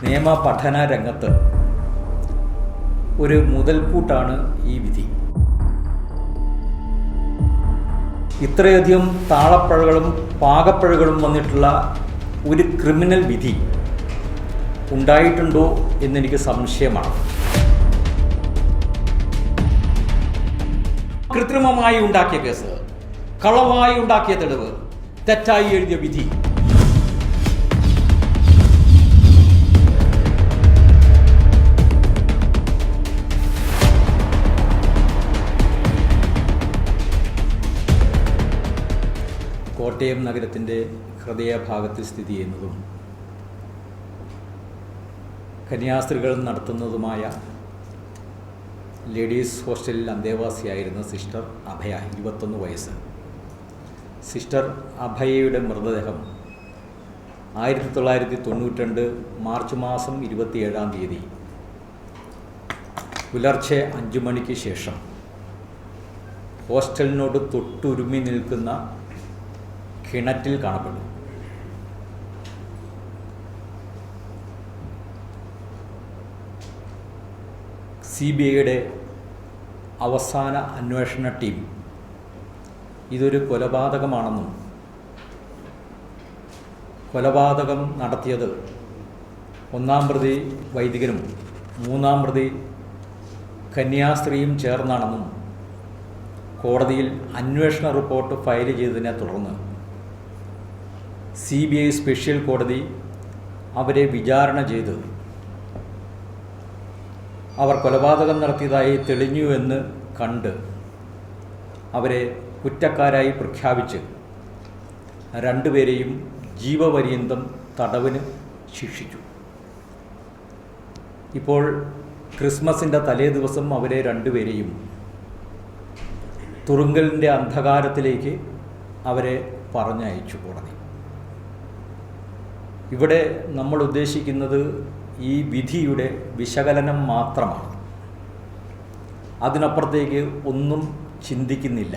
നിയമ പഠന രംഗത്ത് ഒരു മുതൽക്കൂട്ടാണ് ഈ വിധി. ഇത്രയധികം താളപ്പഴകളും പാകപ്പഴകളും വന്നിട്ടുള്ള ഒരു ക്രിമിനൽ വിധി ഉണ്ടായിട്ടുണ്ടോ എന്നെനിക്ക് സംശയമാണ്. കൃത്രിമമായി ഉണ്ടാക്കിയ കേസ്, കളവായി ഉണ്ടാക്കിയ തെളിവ്, തെറ്റായി എഴുതിയ വിധി, കോട്ടയം നഗരത്തിൻ്റെ ഹൃദയഭാഗത്തിൽ സ്ഥിതി ചെയ്യുന്നതും കന്യാസ്ത്രീകൾ നടത്തുന്നതുമായ ലേഡീസ് ഹോസ്റ്റലിൽ അന്തേവാസിയായിരുന്ന സിസ്റ്റർ അഭയ, 21 വയസ്സ്. സിസ്റ്റർ അഭയയുടെ മൃതദേഹം 1992 മാർച്ച് മാസം 27-ാം തീയതി പുലർച്ചെ 5 മണിക്ക് ശേഷം ഹോസ്റ്റലിനോട് തൊട്ടുരുമ്മി നിൽക്കുന്ന കിണറ്റിൽ കാണപ്പെട്ടു. CBIയുടെ അവസാന അന്വേഷണ ടീം ഇതൊരു കൊലപാതകമാണെന്നും കൊലപാതകം നടത്തിയത് 1-ാം പ്രതി വൈദികനും 3-ാം പ്രതി കന്യാസ്ത്രീയും ചേർന്നാണെന്നും കോടതിയിൽ അന്വേഷണ റിപ്പോർട്ട് ഫയൽ ചെയ്തതിനെ തുടർന്ന് CBI സ്പെഷ്യൽ കോടതി അവരെ വിചാരണ ചെയ്ത് അവർ കൊലപാതകം നടത്തിയതായി തെളിഞ്ഞു എന്ന് കണ്ട് അവരെ കുറ്റക്കാരായി പ്രഖ്യാപിച്ച് 2 പേരെയും ജീവപര്യന്തം തടവിന് ശിക്ഷിച്ചു. ഇപ്പോൾ ക്രിസ്മസിൻ്റെ തലേ ദിവസം അവരെ 2 പേരെയും തുറുങ്കലിൻ്റെ അന്ധകാരത്തിലേക്ക് അവരെ പറഞ്ഞയച്ചു കോടതി. ഇവിടെ നമ്മൾ ഉദ്ദേശിക്കുന്നത് ഈ വിധിയുടെ വിശകലനം മാത്രമാണ്. അതിനപ്പുറത്തേക്ക് ഒന്നും ചിന്തിക്കുന്നില്ല.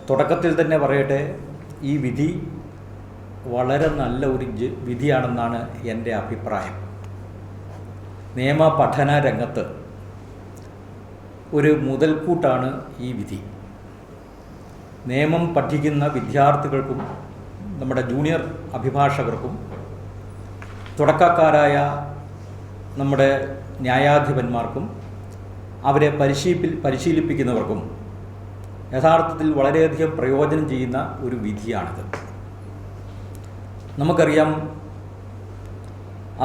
തുടക്കത്തിൽ തന്നെ പറയട്ടെ, ഈ വിധി വളരെ നല്ല ഒരു വിധിയാണെന്നാണ് എൻ്റെ അഭിപ്രായം. നിയമ പഠന രംഗത്ത് ഒരു മുതൽക്കൂട്ടാണ് ഈ വിധി. നിയമം പഠിക്കുന്ന വിദ്യാർത്ഥികൾക്കും നമ്മുടെ ജൂനിയർ അഭിഭാഷകർക്കും തുടക്കക്കാരായ നമ്മുടെ ന്യായാധിപന്മാർക്കും അവരെ പരിശീലിപ്പിക്കുന്നവർക്കും യഥാർത്ഥത്തിൽ വളരെയധികം പ്രയോജനം ചെയ്യുന്ന ഒരു വിധിയാണിത്. നമുക്കറിയാം,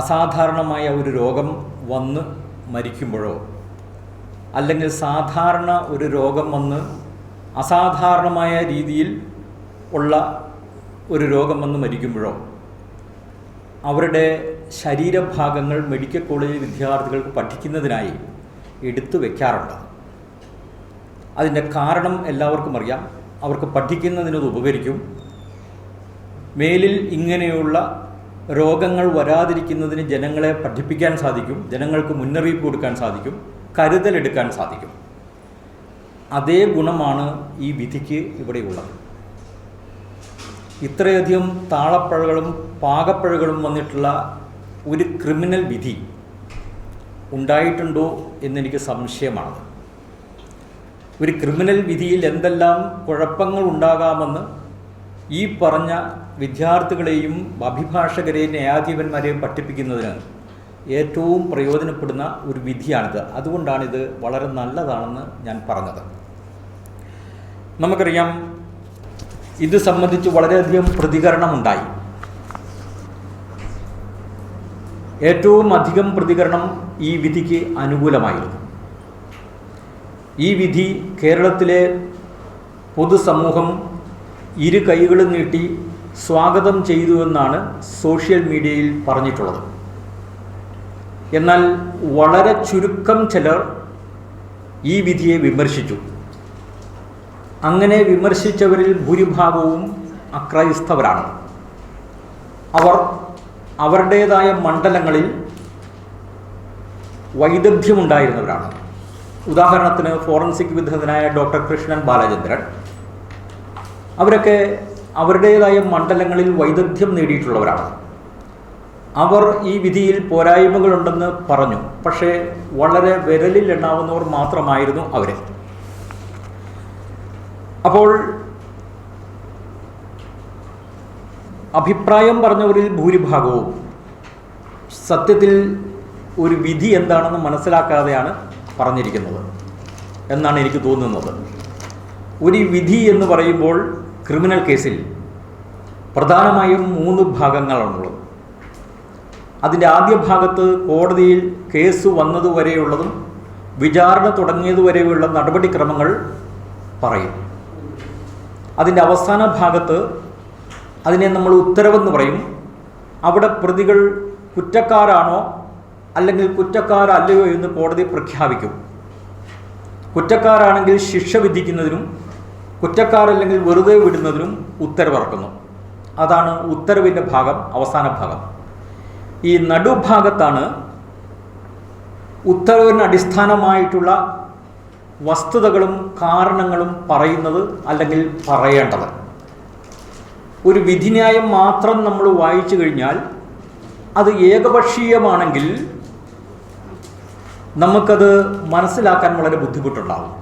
അസാധാരണമായ ഒരു രോഗം വന്ന് മരിക്കുമ്പോഴോ അല്ലെങ്കിൽ സാധാരണ ഒരു രോഗം വന്ന് അസാധാരണമായ രീതിയിൽ ഉള്ള ഒരു രോഗം വന്ന് മരിക്കുമ്പോഴോ അവരുടെ ശരീരഭാഗങ്ങൾ മെഡിക്കൽ കോളേജ് വിദ്യാർത്ഥികൾക്ക് പഠിക്കുന്നതിനായി എടുത്തു വയ്ക്കാറുണ്ട്. അതിൻ്റെ കാരണം എല്ലാവർക്കും അറിയാം. അവർക്ക് പഠിക്കുന്നതിനത് ഉപകരിക്കും. മേലിൽ ഇങ്ങനെയുള്ള രോഗങ്ങൾ വരാതിരിക്കുന്നതിന് ജനങ്ങളെ പഠിപ്പിക്കാൻ സാധിക്കും, ജനങ്ങൾക്ക് മുന്നറിയിപ്പ് കൊടുക്കാൻ സാധിക്കും, കരുതലെടുക്കാൻ സാധിക്കും. അതേ ഗുണമാണ് ഈ വിധിക്ക് ഇവിടെയുള്ളത്. ഇത്രയധികം താളപ്പഴകളും പാകപ്പഴകളും വന്നിട്ടുള്ള ഒരു ക്രിമിനൽ വിധി ഉണ്ടായിട്ടുണ്ടോ എന്നെനിക്ക് സംശയമാണ്. ഒരു ക്രിമിനൽ വിധിയിൽ എന്തെല്ലാം കുഴപ്പങ്ങൾ ഉണ്ടാകാമെന്ന് ഈ പറഞ്ഞ വിദ്യാർത്ഥികളെയും അഭിഭാഷകരെയും ന്യായാധിപന്മാരെയും പഠിപ്പിക്കുന്നതിന് ഏറ്റവും പ്രയോജനപ്പെടുന്ന ഒരു വിധിയാണിത്. അതുകൊണ്ടാണിത് വളരെ നല്ലതാണെന്ന് ഞാൻ പറഞ്ഞത്. നമുക്കറിയാം, ഇത് സംബന്ധിച്ച് വളരെയധികം പ്രതികരണമുണ്ടായി. ഏറ്റവും അധികം പ്രതികരണം ഈ വിധിക്ക് അനുകൂലമായിരുന്നു. ഈ വിധി കേരളത്തിലെ പൊതുസമൂഹം 2 കൈകളും നീട്ടി സ്വാഗതം ചെയ്തുവെന്നാണ് സോഷ്യൽ മീഡിയയിൽ പറഞ്ഞിട്ടുള്ളത്. എന്നാൽ വളരെ ചുരുക്കം ചിലർ ഈ വിധിയെ വിമർശിച്ചു. അങ്ങനെ വിമർശിച്ചവരിൽ ഭൂരിഭാഗവും അക്രൈസ്തവരാണ്. അവർ അവരുടേതായ മണ്ഡലങ്ങളിൽ വൈദഗ്ധ്യമുണ്ടായിരുന്നവരാണ്. ഉദാഹരണത്തിന് ഫോറൻസിക് വിദഗ്ധനായ ഡോക്ടർ കൃഷ്ണൻ ബാലചന്ദ്രൻ, അവരൊക്കെ അവരുടേതായ മണ്ഡലങ്ങളിൽ വൈദഗ്ധ്യം നേടിയിട്ടുള്ളവരാണ്. അവർ ഈ വിധിയിൽ പോരായ്മകളുണ്ടെന്ന് പറഞ്ഞു. പക്ഷേ വളരെ വിരലിൽ എണ്ണാവുന്നവർ മാത്രമായിരുന്നു അവർ. അപ്പോൾ അഭിപ്രായം പറഞ്ഞവരിൽ ഭൂരിഭാഗവും സത്യത്തിൽ ഒരു വിധി എന്താണെന്ന് മനസ്സിലാക്കാതെയാണ് പറഞ്ഞിരിക്കുന്നത് എന്നാണ് എനിക്ക് തോന്നുന്നത്. ഒരു വിധി എന്ന് പറയുമ്പോൾ ക്രിമിനൽ കേസിൽ പ്രധാനമായും 3 ഭാഗങ്ങളാണുള്ളത്. അതിൻ്റെ ആദ്യ ഭാഗത്ത് കോടതിയിൽ കേസ് വന്നതുവരെയുള്ളതും വിചാരണ തുടങ്ങിയതുവരെയുള്ള നടപടിക്രമങ്ങൾ പറയും. അതിൻ്റെ അവസാന ഭാഗത്ത് അതിനെ നമ്മൾ ഉത്തരവെന്ന് പറയും. അവിടെ പ്രതികൾ കുറ്റക്കാരാണോ അല്ലെങ്കിൽ കുറ്റക്കാരല്ലയോ എന്ന് കോടതി പ്രഖ്യാപിക്കും. കുറ്റക്കാരാണെങ്കിൽ ശിക്ഷ വിധിക്കുന്നതിനും കുറ്റക്കാരല്ലെങ്കിൽ വെറുതെ വിടുന്നതിനും ഉത്തരവിറക്കുന്നു. അതാണ് ഉത്തരവിൻ്റെ ഭാഗം, അവസാന ഭാഗം. ഈ നടുഭാഗത്താണ് ഉത്തരവിന് അടിസ്ഥാനമായിട്ടുള്ള വസ്തുതകളും കാരണങ്ങളും പറയുന്നത് അല്ലെങ്കിൽ പറയേണ്ടത്. ഒരു വിധിന്യായം മാത്രം നമ്മൾ വായിച്ചു കഴിഞ്ഞാൽ അത് ഏകപക്ഷീയമാണെങ്കിൽ നമുക്കത് മനസ്സിലാക്കാൻ വളരെ ബുദ്ധിമുട്ടുണ്ടാകും.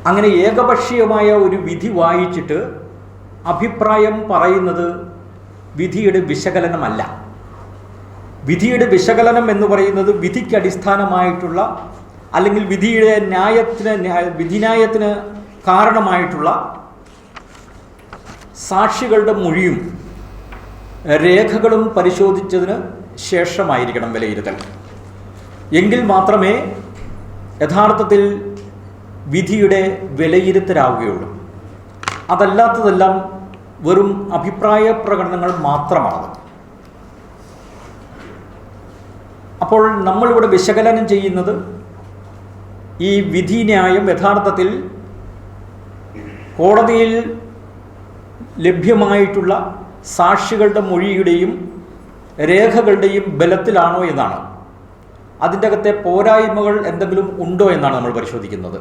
അങ്ങനെ ഏകപക്ഷീയമായ ഒരു വിധി വായിച്ചിട്ട് അഭിപ്രായം പറയുന്നത് വിധിയുടെ വിശകലനമല്ല. വിധിയുടെ വിശകലനം എന്ന് പറയുന്നത് വിധിക്ക് അടിസ്ഥാനമായിട്ടുള്ള അല്ലെങ്കിൽ വിധിന്യായത്തിന് കാരണമായിട്ടുള്ള സാക്ഷികളുടെ മൊഴിയും രേഖകളും പരിശോധിച്ചതിന് ശേഷമായിരിക്കണം വിലയിരുത്തൽ. എങ്കിൽ മാത്രമേ യഥാർത്ഥത്തിൽ വിധിയുടെ വിലയിരുത്തലാവുകയുള്ളൂ. അതല്ലാത്തതെല്ലാം വെറും അഭിപ്രായ പ്രകടനങ്ങൾ മാത്രമാണ്. അപ്പോൾ നമ്മളിവിടെ വിശകലനം ചെയ്യുന്നത് ഈ വിധിന്യായം യഥാർത്ഥത്തിൽ കോടതിയിൽ ലഭ്യമായിട്ടുള്ള സാക്ഷികളുടെ മൊഴിയുടെയും രേഖകളുടെയും ബലത്തിലാണോ എന്നാണ്. അതിൻ്റെ അകത്തെ പോരായ്മകൾ എന്തെങ്കിലും ഉണ്ടോ എന്നാണ് നമ്മൾ പരിശോധിക്കുന്നത്.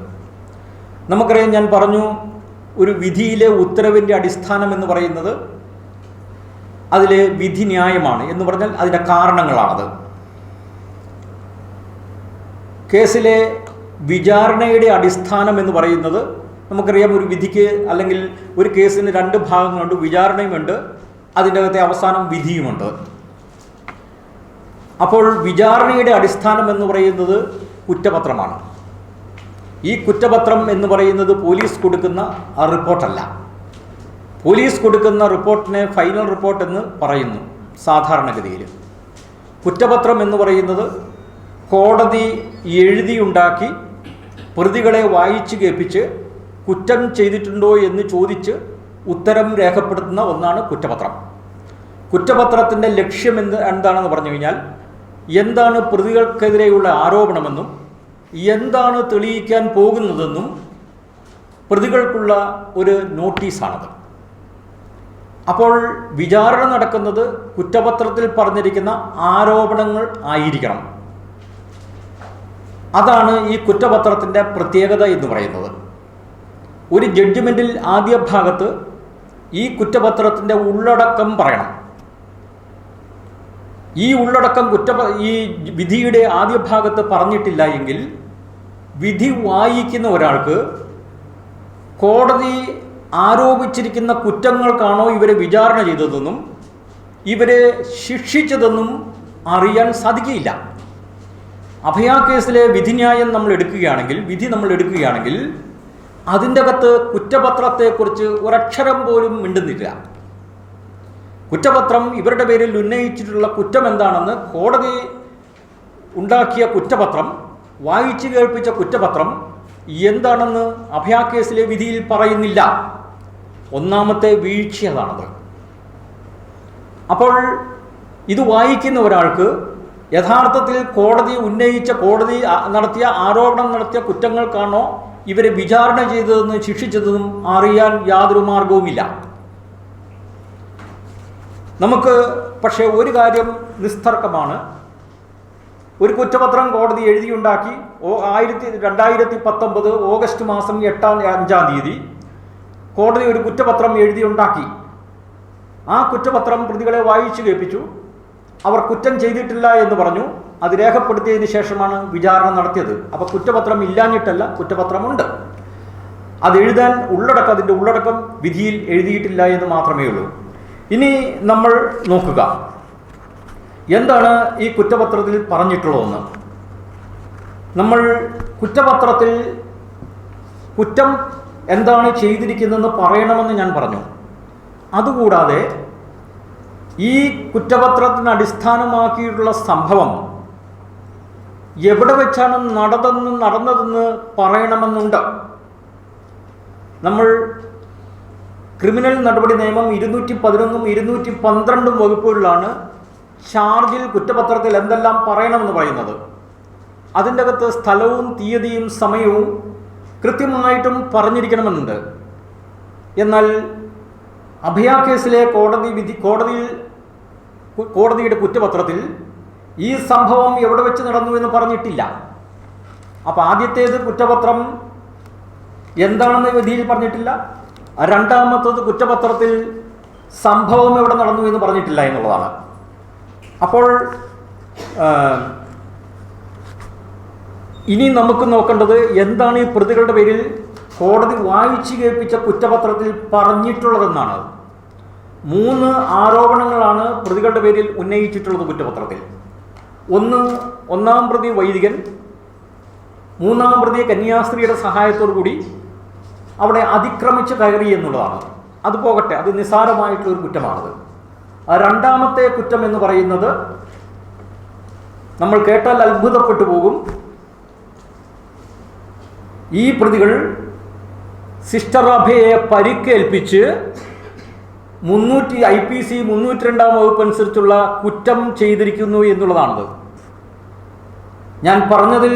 നമുക്കറിയാം, ഞാൻ പറഞ്ഞു, ഒരു വിധിയിലെ ഉത്തരവിൻ്റെ അടിസ്ഥാനം എന്ന് പറയുന്നത് അതിലെ വിധിന്യായമാണ് എന്ന് പറഞ്ഞാൽ അതിൻ്റെ കാരണങ്ങളാണത്. കേസിലെ വിചാരണയുടെ അടിസ്ഥാനം എന്ന് പറയുന്നത് നമുക്കറിയാം, ഒരു വിധിക്ക് അല്ലെങ്കിൽ ഒരു കേസിന് 2 ഭാഗങ്ങളുണ്ട്. വിചാരണയുമുണ്ട്, അതിൻ്റെ അകത്തെ അവസാനം വിധിയുമുണ്ട്. അപ്പോൾ വിചാരണയുടെ അടിസ്ഥാനം എന്ന് പറയുന്നത് കുറ്റപത്രമാണ്. ഈ കുറ്റപത്രം എന്ന് പറയുന്നത് പോലീസ് കൊടുക്കുന്ന റിപ്പോർട്ടല്ല. പോലീസ് കൊടുക്കുന്ന റിപ്പോർട്ടിനെ ഫൈനൽ റിപ്പോർട്ട് എന്ന് പറയുന്നു സാധാരണഗതിയിൽ. കുറ്റപത്രം എന്ന് പറയുന്നത് കോടതി എഴുതിയുണ്ടാക്കി പ്രതികളെ വായിച്ച് കേൾപ്പിച്ച് കുറ്റം ചെയ്തിട്ടുണ്ടോ എന്ന് ചോദിച്ച് ഉത്തരം രേഖപ്പെടുത്തുന്ന ഒന്നാണ് കുറ്റപത്രം. കുറ്റപത്രത്തിൻ്റെ ലക്ഷ്യം എന്താണെന്ന് പറഞ്ഞു കഴിഞ്ഞാൽ എന്താണ് പ്രതികൾക്കെതിരെയുള്ള ആരോപണമെന്നും എന്താണ് തെളിയിക്കാൻ പോകുന്നതെന്നും പ്രതികൾക്കുള്ള ഒരു നോട്ടീസാണത്. അപ്പോൾ വിചാരണ നടക്കുന്നത് കുറ്റപത്രത്തിൽ പറഞ്ഞിരിക്കുന്ന ആരോപണങ്ങൾ ആയിരിക്കണം. അതാണ് ഈ കുറ്റപത്രത്തിൻ്റെ പ്രത്യേകത എന്ന് പറയുന്നത്. ഒരു ജഡ്ജ്മെൻറ്റിൽ ആദ്യ ഭാഗത്ത് ഈ കുറ്റപത്രത്തിൻ്റെ ഉള്ളടക്കം പറയണം. ഈ ഉള്ളടക്കം ഈ വിധിയുടെ ആദ്യ ഭാഗത്ത് പറഞ്ഞിട്ടില്ല എങ്കിൽ വിധി വായിക്കുന്ന ഒരാൾക്ക് കോടതി ആരോപിച്ചിരിക്കുന്ന കുറ്റങ്ങൾക്കാണോ ഇവരെ വിചാരണ ചെയ്തതെന്നും ഇവരെ ശിക്ഷിച്ചതെന്നും അറിയാൻ സാധിക്കുകയില്ല. അഭയ കേസിലെ വിധിന്യായം നമ്മൾ എടുക്കുകയാണെങ്കിൽ അതിൻ്റെ അകത്ത് കുറ്റപത്രത്തെക്കുറിച്ച് ഒരക്ഷരം പോലും മിണ്ടുന്നില്ല. കുറ്റപത്രം ഇവരുടെ പേരിൽ ഉന്നയിച്ചിട്ടുള്ള കുറ്റം എന്താണെന്ന് കോടതി ഉണ്ടാക്കിയ കുറ്റപത്രം, വായിച്ചു കേൾപ്പിച്ച കുറ്റപത്രം എന്താണെന്ന് അഭയ കേസിലെ വിധിയിൽ പറയുന്നില്ല. ഒന്നാമത്തെ വീഴ്ച അതാണത്. അപ്പോൾ ഇത് വായിക്കുന്ന ഒരാൾക്ക് യഥാർത്ഥത്തിൽ കോടതി നടത്തിയ ആരോപണം നടത്തിയ കുറ്റങ്ങൾക്കാണോ ഇവരെ വിചാരണ ചെയ്തതെന്നും ശിക്ഷിച്ചതെന്നും അറിയാൻ യാതൊരു മാർഗവുമില്ല. നമുക്ക് പക്ഷേ ഒരു കാര്യം നിസ്തർക്കമാണ്. ഒരു കുറ്റപത്രം കോടതി എഴുതിയുണ്ടാക്കി 2019 ഓഗസ്റ്റ് മാസം 5-ാം തീയതി കോടതി ഒരു കുറ്റപത്രം എഴുതിയുണ്ടാക്കി. ആ കുറ്റപത്രം പ്രതികളെ വായിച്ചു കേൾപ്പിച്ചു. അവർ കുറ്റം ചെയ്തിട്ടില്ല എന്ന് പറഞ്ഞു. അത് രേഖപ്പെടുത്തിയതിന് ശേഷമാണ് വിചാരണ നടത്തിയത്. അപ്പോൾ കുറ്റപത്രം ഇല്ലാഞ്ഞിട്ടല്ല, കുറ്റപത്രമുണ്ട്. അതെഴുതാൻ അതിൻ്റെ ഉള്ളടക്കം വിധിയിൽ എഴുതിയിട്ടില്ല എന്ന് മാത്രമേ ഉള്ളൂ. ഇനി നമ്മൾ നോക്കുക, എന്താണ് ഈ കുറ്റപത്രത്തിൽ പറഞ്ഞിട്ടുള്ളതെന്ന്. നമ്മൾ കുറ്റപത്രത്തിൽ കുറ്റം എന്താണ് ചെയ്തിരിക്കുന്നതെന്ന് പറയണമെന്ന് ഞാൻ പറഞ്ഞു. അതുകൂടാതെ ഈ കുറ്റപത്രത്തിന് അടിസ്ഥാനമാക്കിയിട്ടുള്ള സംഭവം എവിടെ വെച്ചാണ് നടന്നതെന്ന് പറയണമെന്നുണ്ട്. നമ്മൾ ക്രിമിനൽ നടപടി നിയമം 211 212 വകുപ്പുകളിലാണ് ചാർജിൽ കുറ്റപത്രത്തിൽ എന്തെല്ലാം പറയണമെന്ന് പറയുന്നത്. അതിൻ്റെ അകത്ത് സ്ഥലവും തീയതിയും സമയവും കൃത്യമായിട്ടും പറഞ്ഞിരിക്കണമെന്നുണ്ട്. എന്നാൽ അഭയ കേസിലെ കോടതിയുടെ കുറ്റപത്രത്തിൽ ഈ സംഭവം എവിടെ വെച്ച് നടന്നു എന്ന് പറഞ്ഞിട്ടില്ല. അപ്പോൾ ആദ്യത്തേത് കുറ്റപത്രം എന്താണെന്ന് വിധിയിൽ പറഞ്ഞിട്ടില്ല. രണ്ടാമത്തത് കുറ്റപത്രത്തിൽ സംഭവം എവിടെ നടന്നു എന്ന് പറഞ്ഞിട്ടില്ല എന്നുള്ളതാണ്. അപ്പോൾ ഇനി നമുക്ക് നോക്കേണ്ടത് എന്താണ് ഈ പ്രതികളുടെ പേരിൽ കോടതി വായിച്ചു കേൾപ്പിച്ച കുറ്റപത്രത്തിൽ പറഞ്ഞിട്ടുള്ളതെന്നാണ്. 3 ആരോപണങ്ങളാണ് പ്രതികളുടെ പേരിൽ ഉന്നയിച്ചിട്ടുള്ളത് കുറ്റപത്രത്തിൽ. ഒന്നാം പ്രതി വൈദികൻ, 3-ാം പ്രതി കന്യാസ്ത്രീയുടെ സഹായത്തോടു കൂടി അവിടെ അതിക്രമിച്ച് കയറി എന്നുള്ളതാണ്. അത് പോകട്ടെ, അത് നിസ്സാരമായിട്ടുള്ളൊരു കുറ്റമാണത്. രണ്ടാമത്തെ കുറ്റം എന്ന് പറയുന്നത് നമ്മൾ കേട്ടാൽ അത്ഭുതപ്പെട്ടു പോകും. ഈ പ്രതികൾ സിസ്റ്റർ അഭയെ പരിക്കേൽപ്പിച്ച് IPC 302 വകുപ്പ് അനുസരിച്ചുള്ള കുറ്റം ചെയ്തിരിക്കുന്നു എന്നുള്ളതാണത്. ഞാൻ പറഞ്ഞതിൽ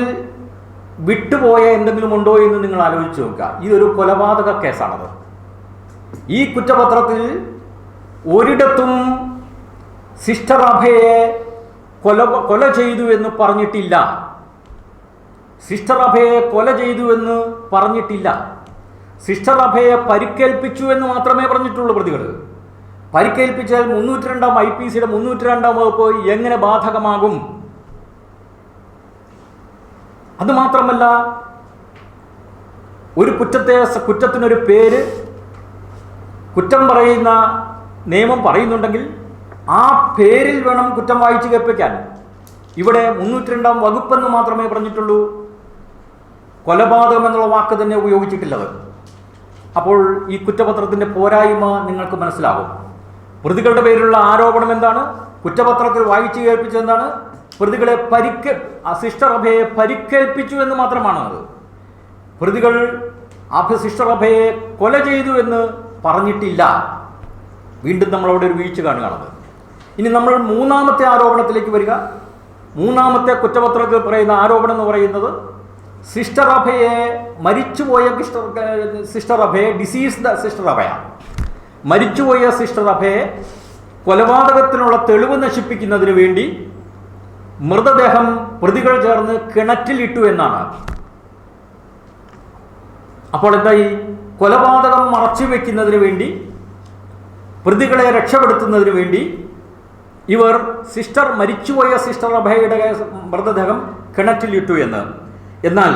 വിട്ടുപോയ എന്തെങ്കിലും ഉണ്ടോ എന്ന് നിങ്ങൾ ആലോചിച്ച് നോക്കുക. ഇതൊരു കൊലപാതക കേസാണത്. ഈ കുറ്റപത്രത്തിൽ ഒരിടത്തും സിസ്റ്റർ അഭയെ കൊല ചെയ്തു എന്ന് പറഞ്ഞിട്ടില്ല. സിസ്റ്റർ അഭയെ കൊല ചെയ്തു എന്ന് പറഞ്ഞിട്ടില്ല. സിസ്റ്റർ അഭയെ പരിക്കേൽപ്പിച്ചു എന്ന് മാത്രമേ പറഞ്ഞിട്ടുള്ളൂ പ്രതികൾ. പരിക്കേൽപ്പിച്ചാൽ 302 IPC 302 വകുപ്പ് എങ്ങനെ ബാധകമാകും? അതുമാത്രമല്ല, ഒരു കുറ്റത്തിനൊരു പേര്, കുറ്റം പറയുന്ന നിയമം പറയുന്നുണ്ടെങ്കിൽ ആ പേരിൽ വേണം കുറ്റം വായിച്ചു കേൾപ്പിക്കാൻ. ഇവിടെ 302 വകുപ്പെന്ന് മാത്രമേ പറഞ്ഞിട്ടുള്ളൂ. കൊലപാതകം എന്നുള്ള വാക്ക് തന്നെ ഉപയോഗിച്ചിട്ടില്ലത്. അപ്പോൾ ഈ കുറ്റപത്രത്തിൻ്റെ പോരായ്മ നിങ്ങൾക്ക് മനസ്സിലാകും. പ്രതികളുടെ പേരിലുള്ള ആരോപണം എന്താണ്? കുറ്റപത്രത്തിൽ വായിച്ചു കേൾപ്പിച്ചെന്താണ്? പ്രതികളെ സിസ്റ്റർ അഭയെ പരിക്കേൽപ്പിച്ചു എന്ന് മാത്രമാണ് അത്. പ്രതികൾ സിസ്റ്റർ അഭയെ കൊല ചെയ്തു എന്ന് പറഞ്ഞിട്ടില്ല. വീണ്ടും നമ്മളവിടെ ഒരു വീഴ്ച കാണുകയാണത്. ഇനി നമ്മൾ 3-ാമത്തെ ആരോപണത്തിലേക്ക് വരിക. 3-ാമത്തെ കുറ്റപത്രത്തിൽ പറയുന്ന ആരോപണം എന്ന് പറയുന്നത് സിസ്റ്റർ അഭയെ മരിച്ചുപോയ സിസ്റ്റർ അഭയെ ഡിസീസ്ഡ് സിസ്റ്റർ അഭയ മരിച്ചുപോയ സിസ്റ്റർ അഭയെ കൊലപാതകത്തിനുള്ള തെളിവ് നശിപ്പിക്കുന്നതിന് വേണ്ടി മൃതദേഹം പ്രതികൾ ചേർന്ന് കിണറ്റിലിട്ടു എന്നാണ്. അപ്പോൾ എന്തായി? കൊലപാതകം മറച്ചു വെക്കുന്നതിന് വേണ്ടി, പ്രതികളെ രക്ഷപ്പെടുത്തുന്നതിന് വേണ്ടി ഇവർ മരിച്ചുപോയ സിസ്റ്റർ അഭയയുടെ മൃതദേഹം കിണറ്റിലിട്ടു എന്ന്. എന്നാൽ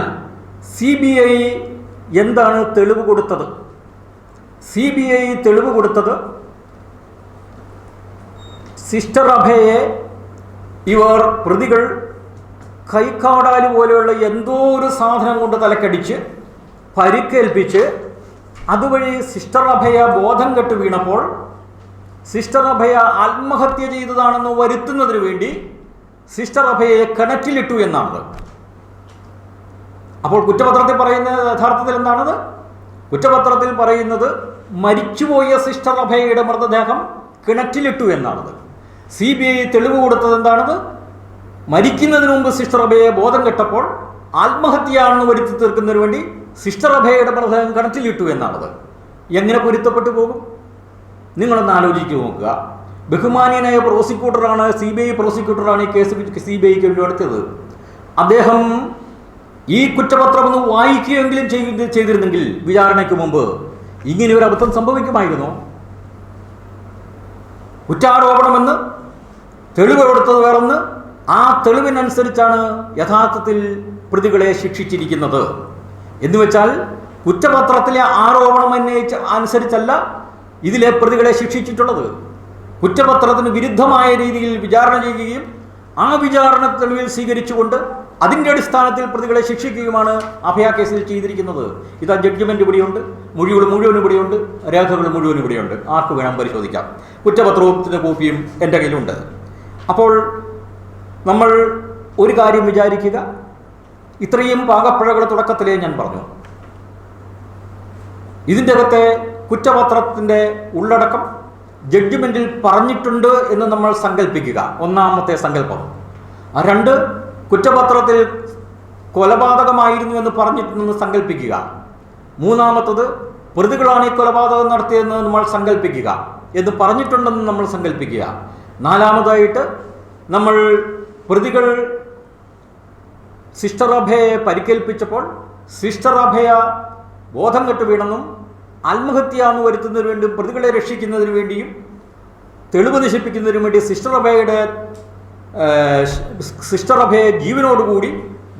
CBI എന്താണ് തെളിവ് കൊടുത്തത്? CBI തെളിവ് കൊടുത്തത് സിസ്റ്റർ അഭയെ പ്രതികൾ കൈക്കാടാലി പോലെയുള്ള എന്തോ ഒരു സാധനം കൊണ്ട് തലക്കടിച്ച് പരിക്കേൽപ്പിച്ച് അതുവഴി സിസ്റ്റർ അഭയ ബോധം കെട്ട് വീണപ്പോൾ സിസ്റ്റർ അഭയ ആത്മഹത്യ ചെയ്തതാണെന്ന് വരുത്തുന്നതിന് വേണ്ടി സിസ്റ്റർ അഭയെ കിണറ്റിലിട്ടു എന്നാണ്. അപ്പോൾ കുറ്റപത്രത്തിൽ പറയുന്നത് യഥാർത്ഥത്തിൽ എന്താണത്? കുറ്റപത്രത്തിൽ പറയുന്നത് മരിച്ചുപോയ സിസ്റ്റർ അഭയയുടെ മൃതദേഹം കിണറ്റിലിട്ടു എന്നാണത്. CBI തെളിവ് കൊടുത്തത് എന്താണത്? മരിക്കുന്നതിന് മുമ്പ് സിസ്റ്റർ അഭയെ ബോധം കെട്ടപ്പോൾ ആത്മഹത്യയാണെന്ന് വരുത്തി തീർക്കുന്നതിന് വേണ്ടി സിസ്റ്റർ അഭയയുടെ മൃതദേഹം കിണറ്റിലിട്ടു എന്നാണത്. എങ്ങനെ പൊരുത്തപ്പെട്ടു പോകും? നിങ്ങളൊന്ന് ആലോചിച്ച് നോക്കുക. ബഹുമാനീയനായ പ്രോസിക്യൂട്ടറാണ്, CBI പ്രോസിക്യൂട്ടറാണ് ഈ കേസ് CBIക്ക് വേണ്ടി എടുത്തത്. അദ്ദേഹം ഈ കുറ്റപത്രം ഒന്ന് വായിക്കുകയെങ്കിലും ചെയ്തിരുന്നെങ്കിൽ വിചാരണയ്ക്ക് മുമ്പ് ഇങ്ങനെ ഒരു അബദ്ധം സംഭവിക്കുമായിരുന്നു. കുറ്റാരോപണമെന്ന് തെളിവ് കൊടുത്തത് വേറൊന്ന്, ആ തെളിവിനനുസരിച്ചാണ് യഥാർത്ഥത്തിൽ പ്രതികളെ ശിക്ഷിച്ചിരിക്കുന്നത്. എന്നുവെച്ചാൽ കുറ്റപത്രത്തിലെ ആരോപണം അനുസരിച്ചല്ല ഇതിലെ പ്രതികളെ ശിക്ഷിച്ചിട്ടുള്ളത്. കുറ്റപത്രത്തിന് വിരുദ്ധമായ രീതിയിൽ വിചാരണ ചെയ്യുകയും ആ വിചാരണ തെളിവിൽ സ്വീകരിച്ചുകൊണ്ട് അതിൻ്റെ അടിസ്ഥാനത്തിൽ പ്രതികളെ ശിക്ഷിക്കുകയുമാണ് അഭയ കേസിൽ ചെയ്തിരിക്കുന്നത്. ഇതാ ജഡ്ജ്മെന്റ് ഇവിടെയുണ്ട്, മുഴുവൻ ഇവിടെയുണ്ട്, രേഖകൾ മുഴുവൻ ഇവിടെയുണ്ട്. ആർക്ക് വേണം പരിശോധിക്കാം. കുറ്റപത്രത്തിന്റെ കോപ്പിയും എൻ്റെ കയ്യിലുണ്ട്. അപ്പോൾ നമ്മൾ ഒരു കാര്യം വിചാരിക്കുക, ഇത്രയും പാകപ്പിഴകൾ തുടക്കത്തിലേ ഞാൻ പറഞ്ഞു. ഇതിൻ്റെ അകത്തെ കുറ്റപത്രത്തിൻ്റെ ഉള്ളടക്കം ജഡ്ജ്മെന്റിൽ പറഞ്ഞിട്ടുണ്ട് എന്ന് നമ്മൾ സങ്കല്പിക്കുക, ഒന്നാമത്തെ സങ്കല്പം. 2, കുറ്റപത്രത്തിൽ കൊലപാതകമായിരുന്നു എന്ന് പറഞ്ഞിട്ടുണ്ടെന്ന് സങ്കല്പിക്കുക. 3-മത്തത് പ്രതികളാണ് ഈ കൊലപാതകം നടത്തിയതെന്ന് നമ്മൾ സങ്കല്പിക്കുക, എന്ന് പറഞ്ഞിട്ടുണ്ടെന്ന് നമ്മൾ സങ്കല്പിക്കുക. 4-മതായിട്ട് നമ്മൾ പ്രതികൾ സിസ്റ്റർ അഭയെ പരിക്കേൽപ്പിച്ചപ്പോൾ സിസ്റ്റർ അഭയ ബോധം കെട്ട് വീണെന്നും ആത്മഹത്യ എന്ന് വരുത്തുന്നതിന് വേണ്ടിയും പ്രതികളെ രക്ഷിക്കുന്നതിന് വേണ്ടിയും തെളിവ് നശിപ്പിക്കുന്നതിന് വേണ്ടി സിസ്റ്റർ അഭയെ ജീവനോടുകൂടി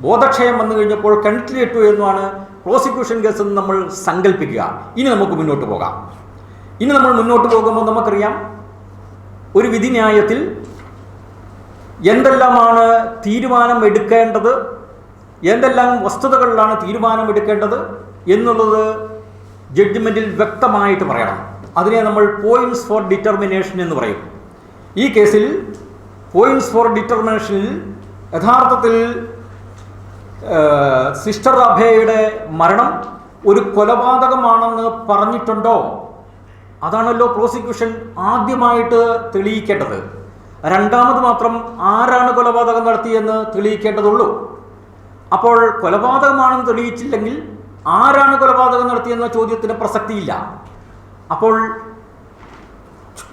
ബോധക്ഷയം വന്നു കഴിഞ്ഞപ്പോൾ കിണറ്റിലിട്ടു എന്നാണ് പ്രോസിക്യൂഷൻ കേസ് എന്ന് നമ്മൾ സങ്കല്പിക്കുക. ഇനി നമുക്ക് മുന്നോട്ട് പോകാം. ഇനി നമ്മൾ മുന്നോട്ട് പോകുമ്പോൾ നമുക്കറിയാം, ഒരു വിധിന്യായത്തിൽ എന്തെല്ലാമാണ് തീരുമാനം എടുക്കേണ്ടത്, എന്തെല്ലാം വസ്തുതകളിലാണ് തീരുമാനം എടുക്കേണ്ടത് എന്നുള്ളത് ജഡ്ജ്മെന്റിൽ വ്യക്തമായിട്ട് പറയണം. അതിനെ നമ്മൾ പോയിന്റ്സ് ഫോർ ഡിറ്റർമിനേഷൻ എന്ന് പറയും. ഈ കേസിൽ പോയിന്റ്സ് ഫോർ ഡിറ്റർമിനേഷനിൽ യഥാർത്ഥത്തിൽ സിസ്റ്റർ അഭയയുടെ മരണം ഒരു കൊലപാതകമാണെന്ന് പറഞ്ഞിട്ടുണ്ടോ? അതാണല്ലോ പ്രോസിക്യൂഷൻ ആദ്യമായിട്ട് തെളിയിക്കേണ്ടത്. 2-മത് മാത്രം ആരാണ് കൊലപാതകം നടത്തിയെന്ന് തെളിയിക്കേണ്ടതുള്ളൂ. അപ്പോൾ കൊലപാതകമാണെന്ന് തെളിയിച്ചില്ലെങ്കിൽ ആരാണ് കൊലപാതകം നടത്തിയെന്ന ചോദ്യത്തിന് പ്രസക്തിയില്ല. അപ്പോൾ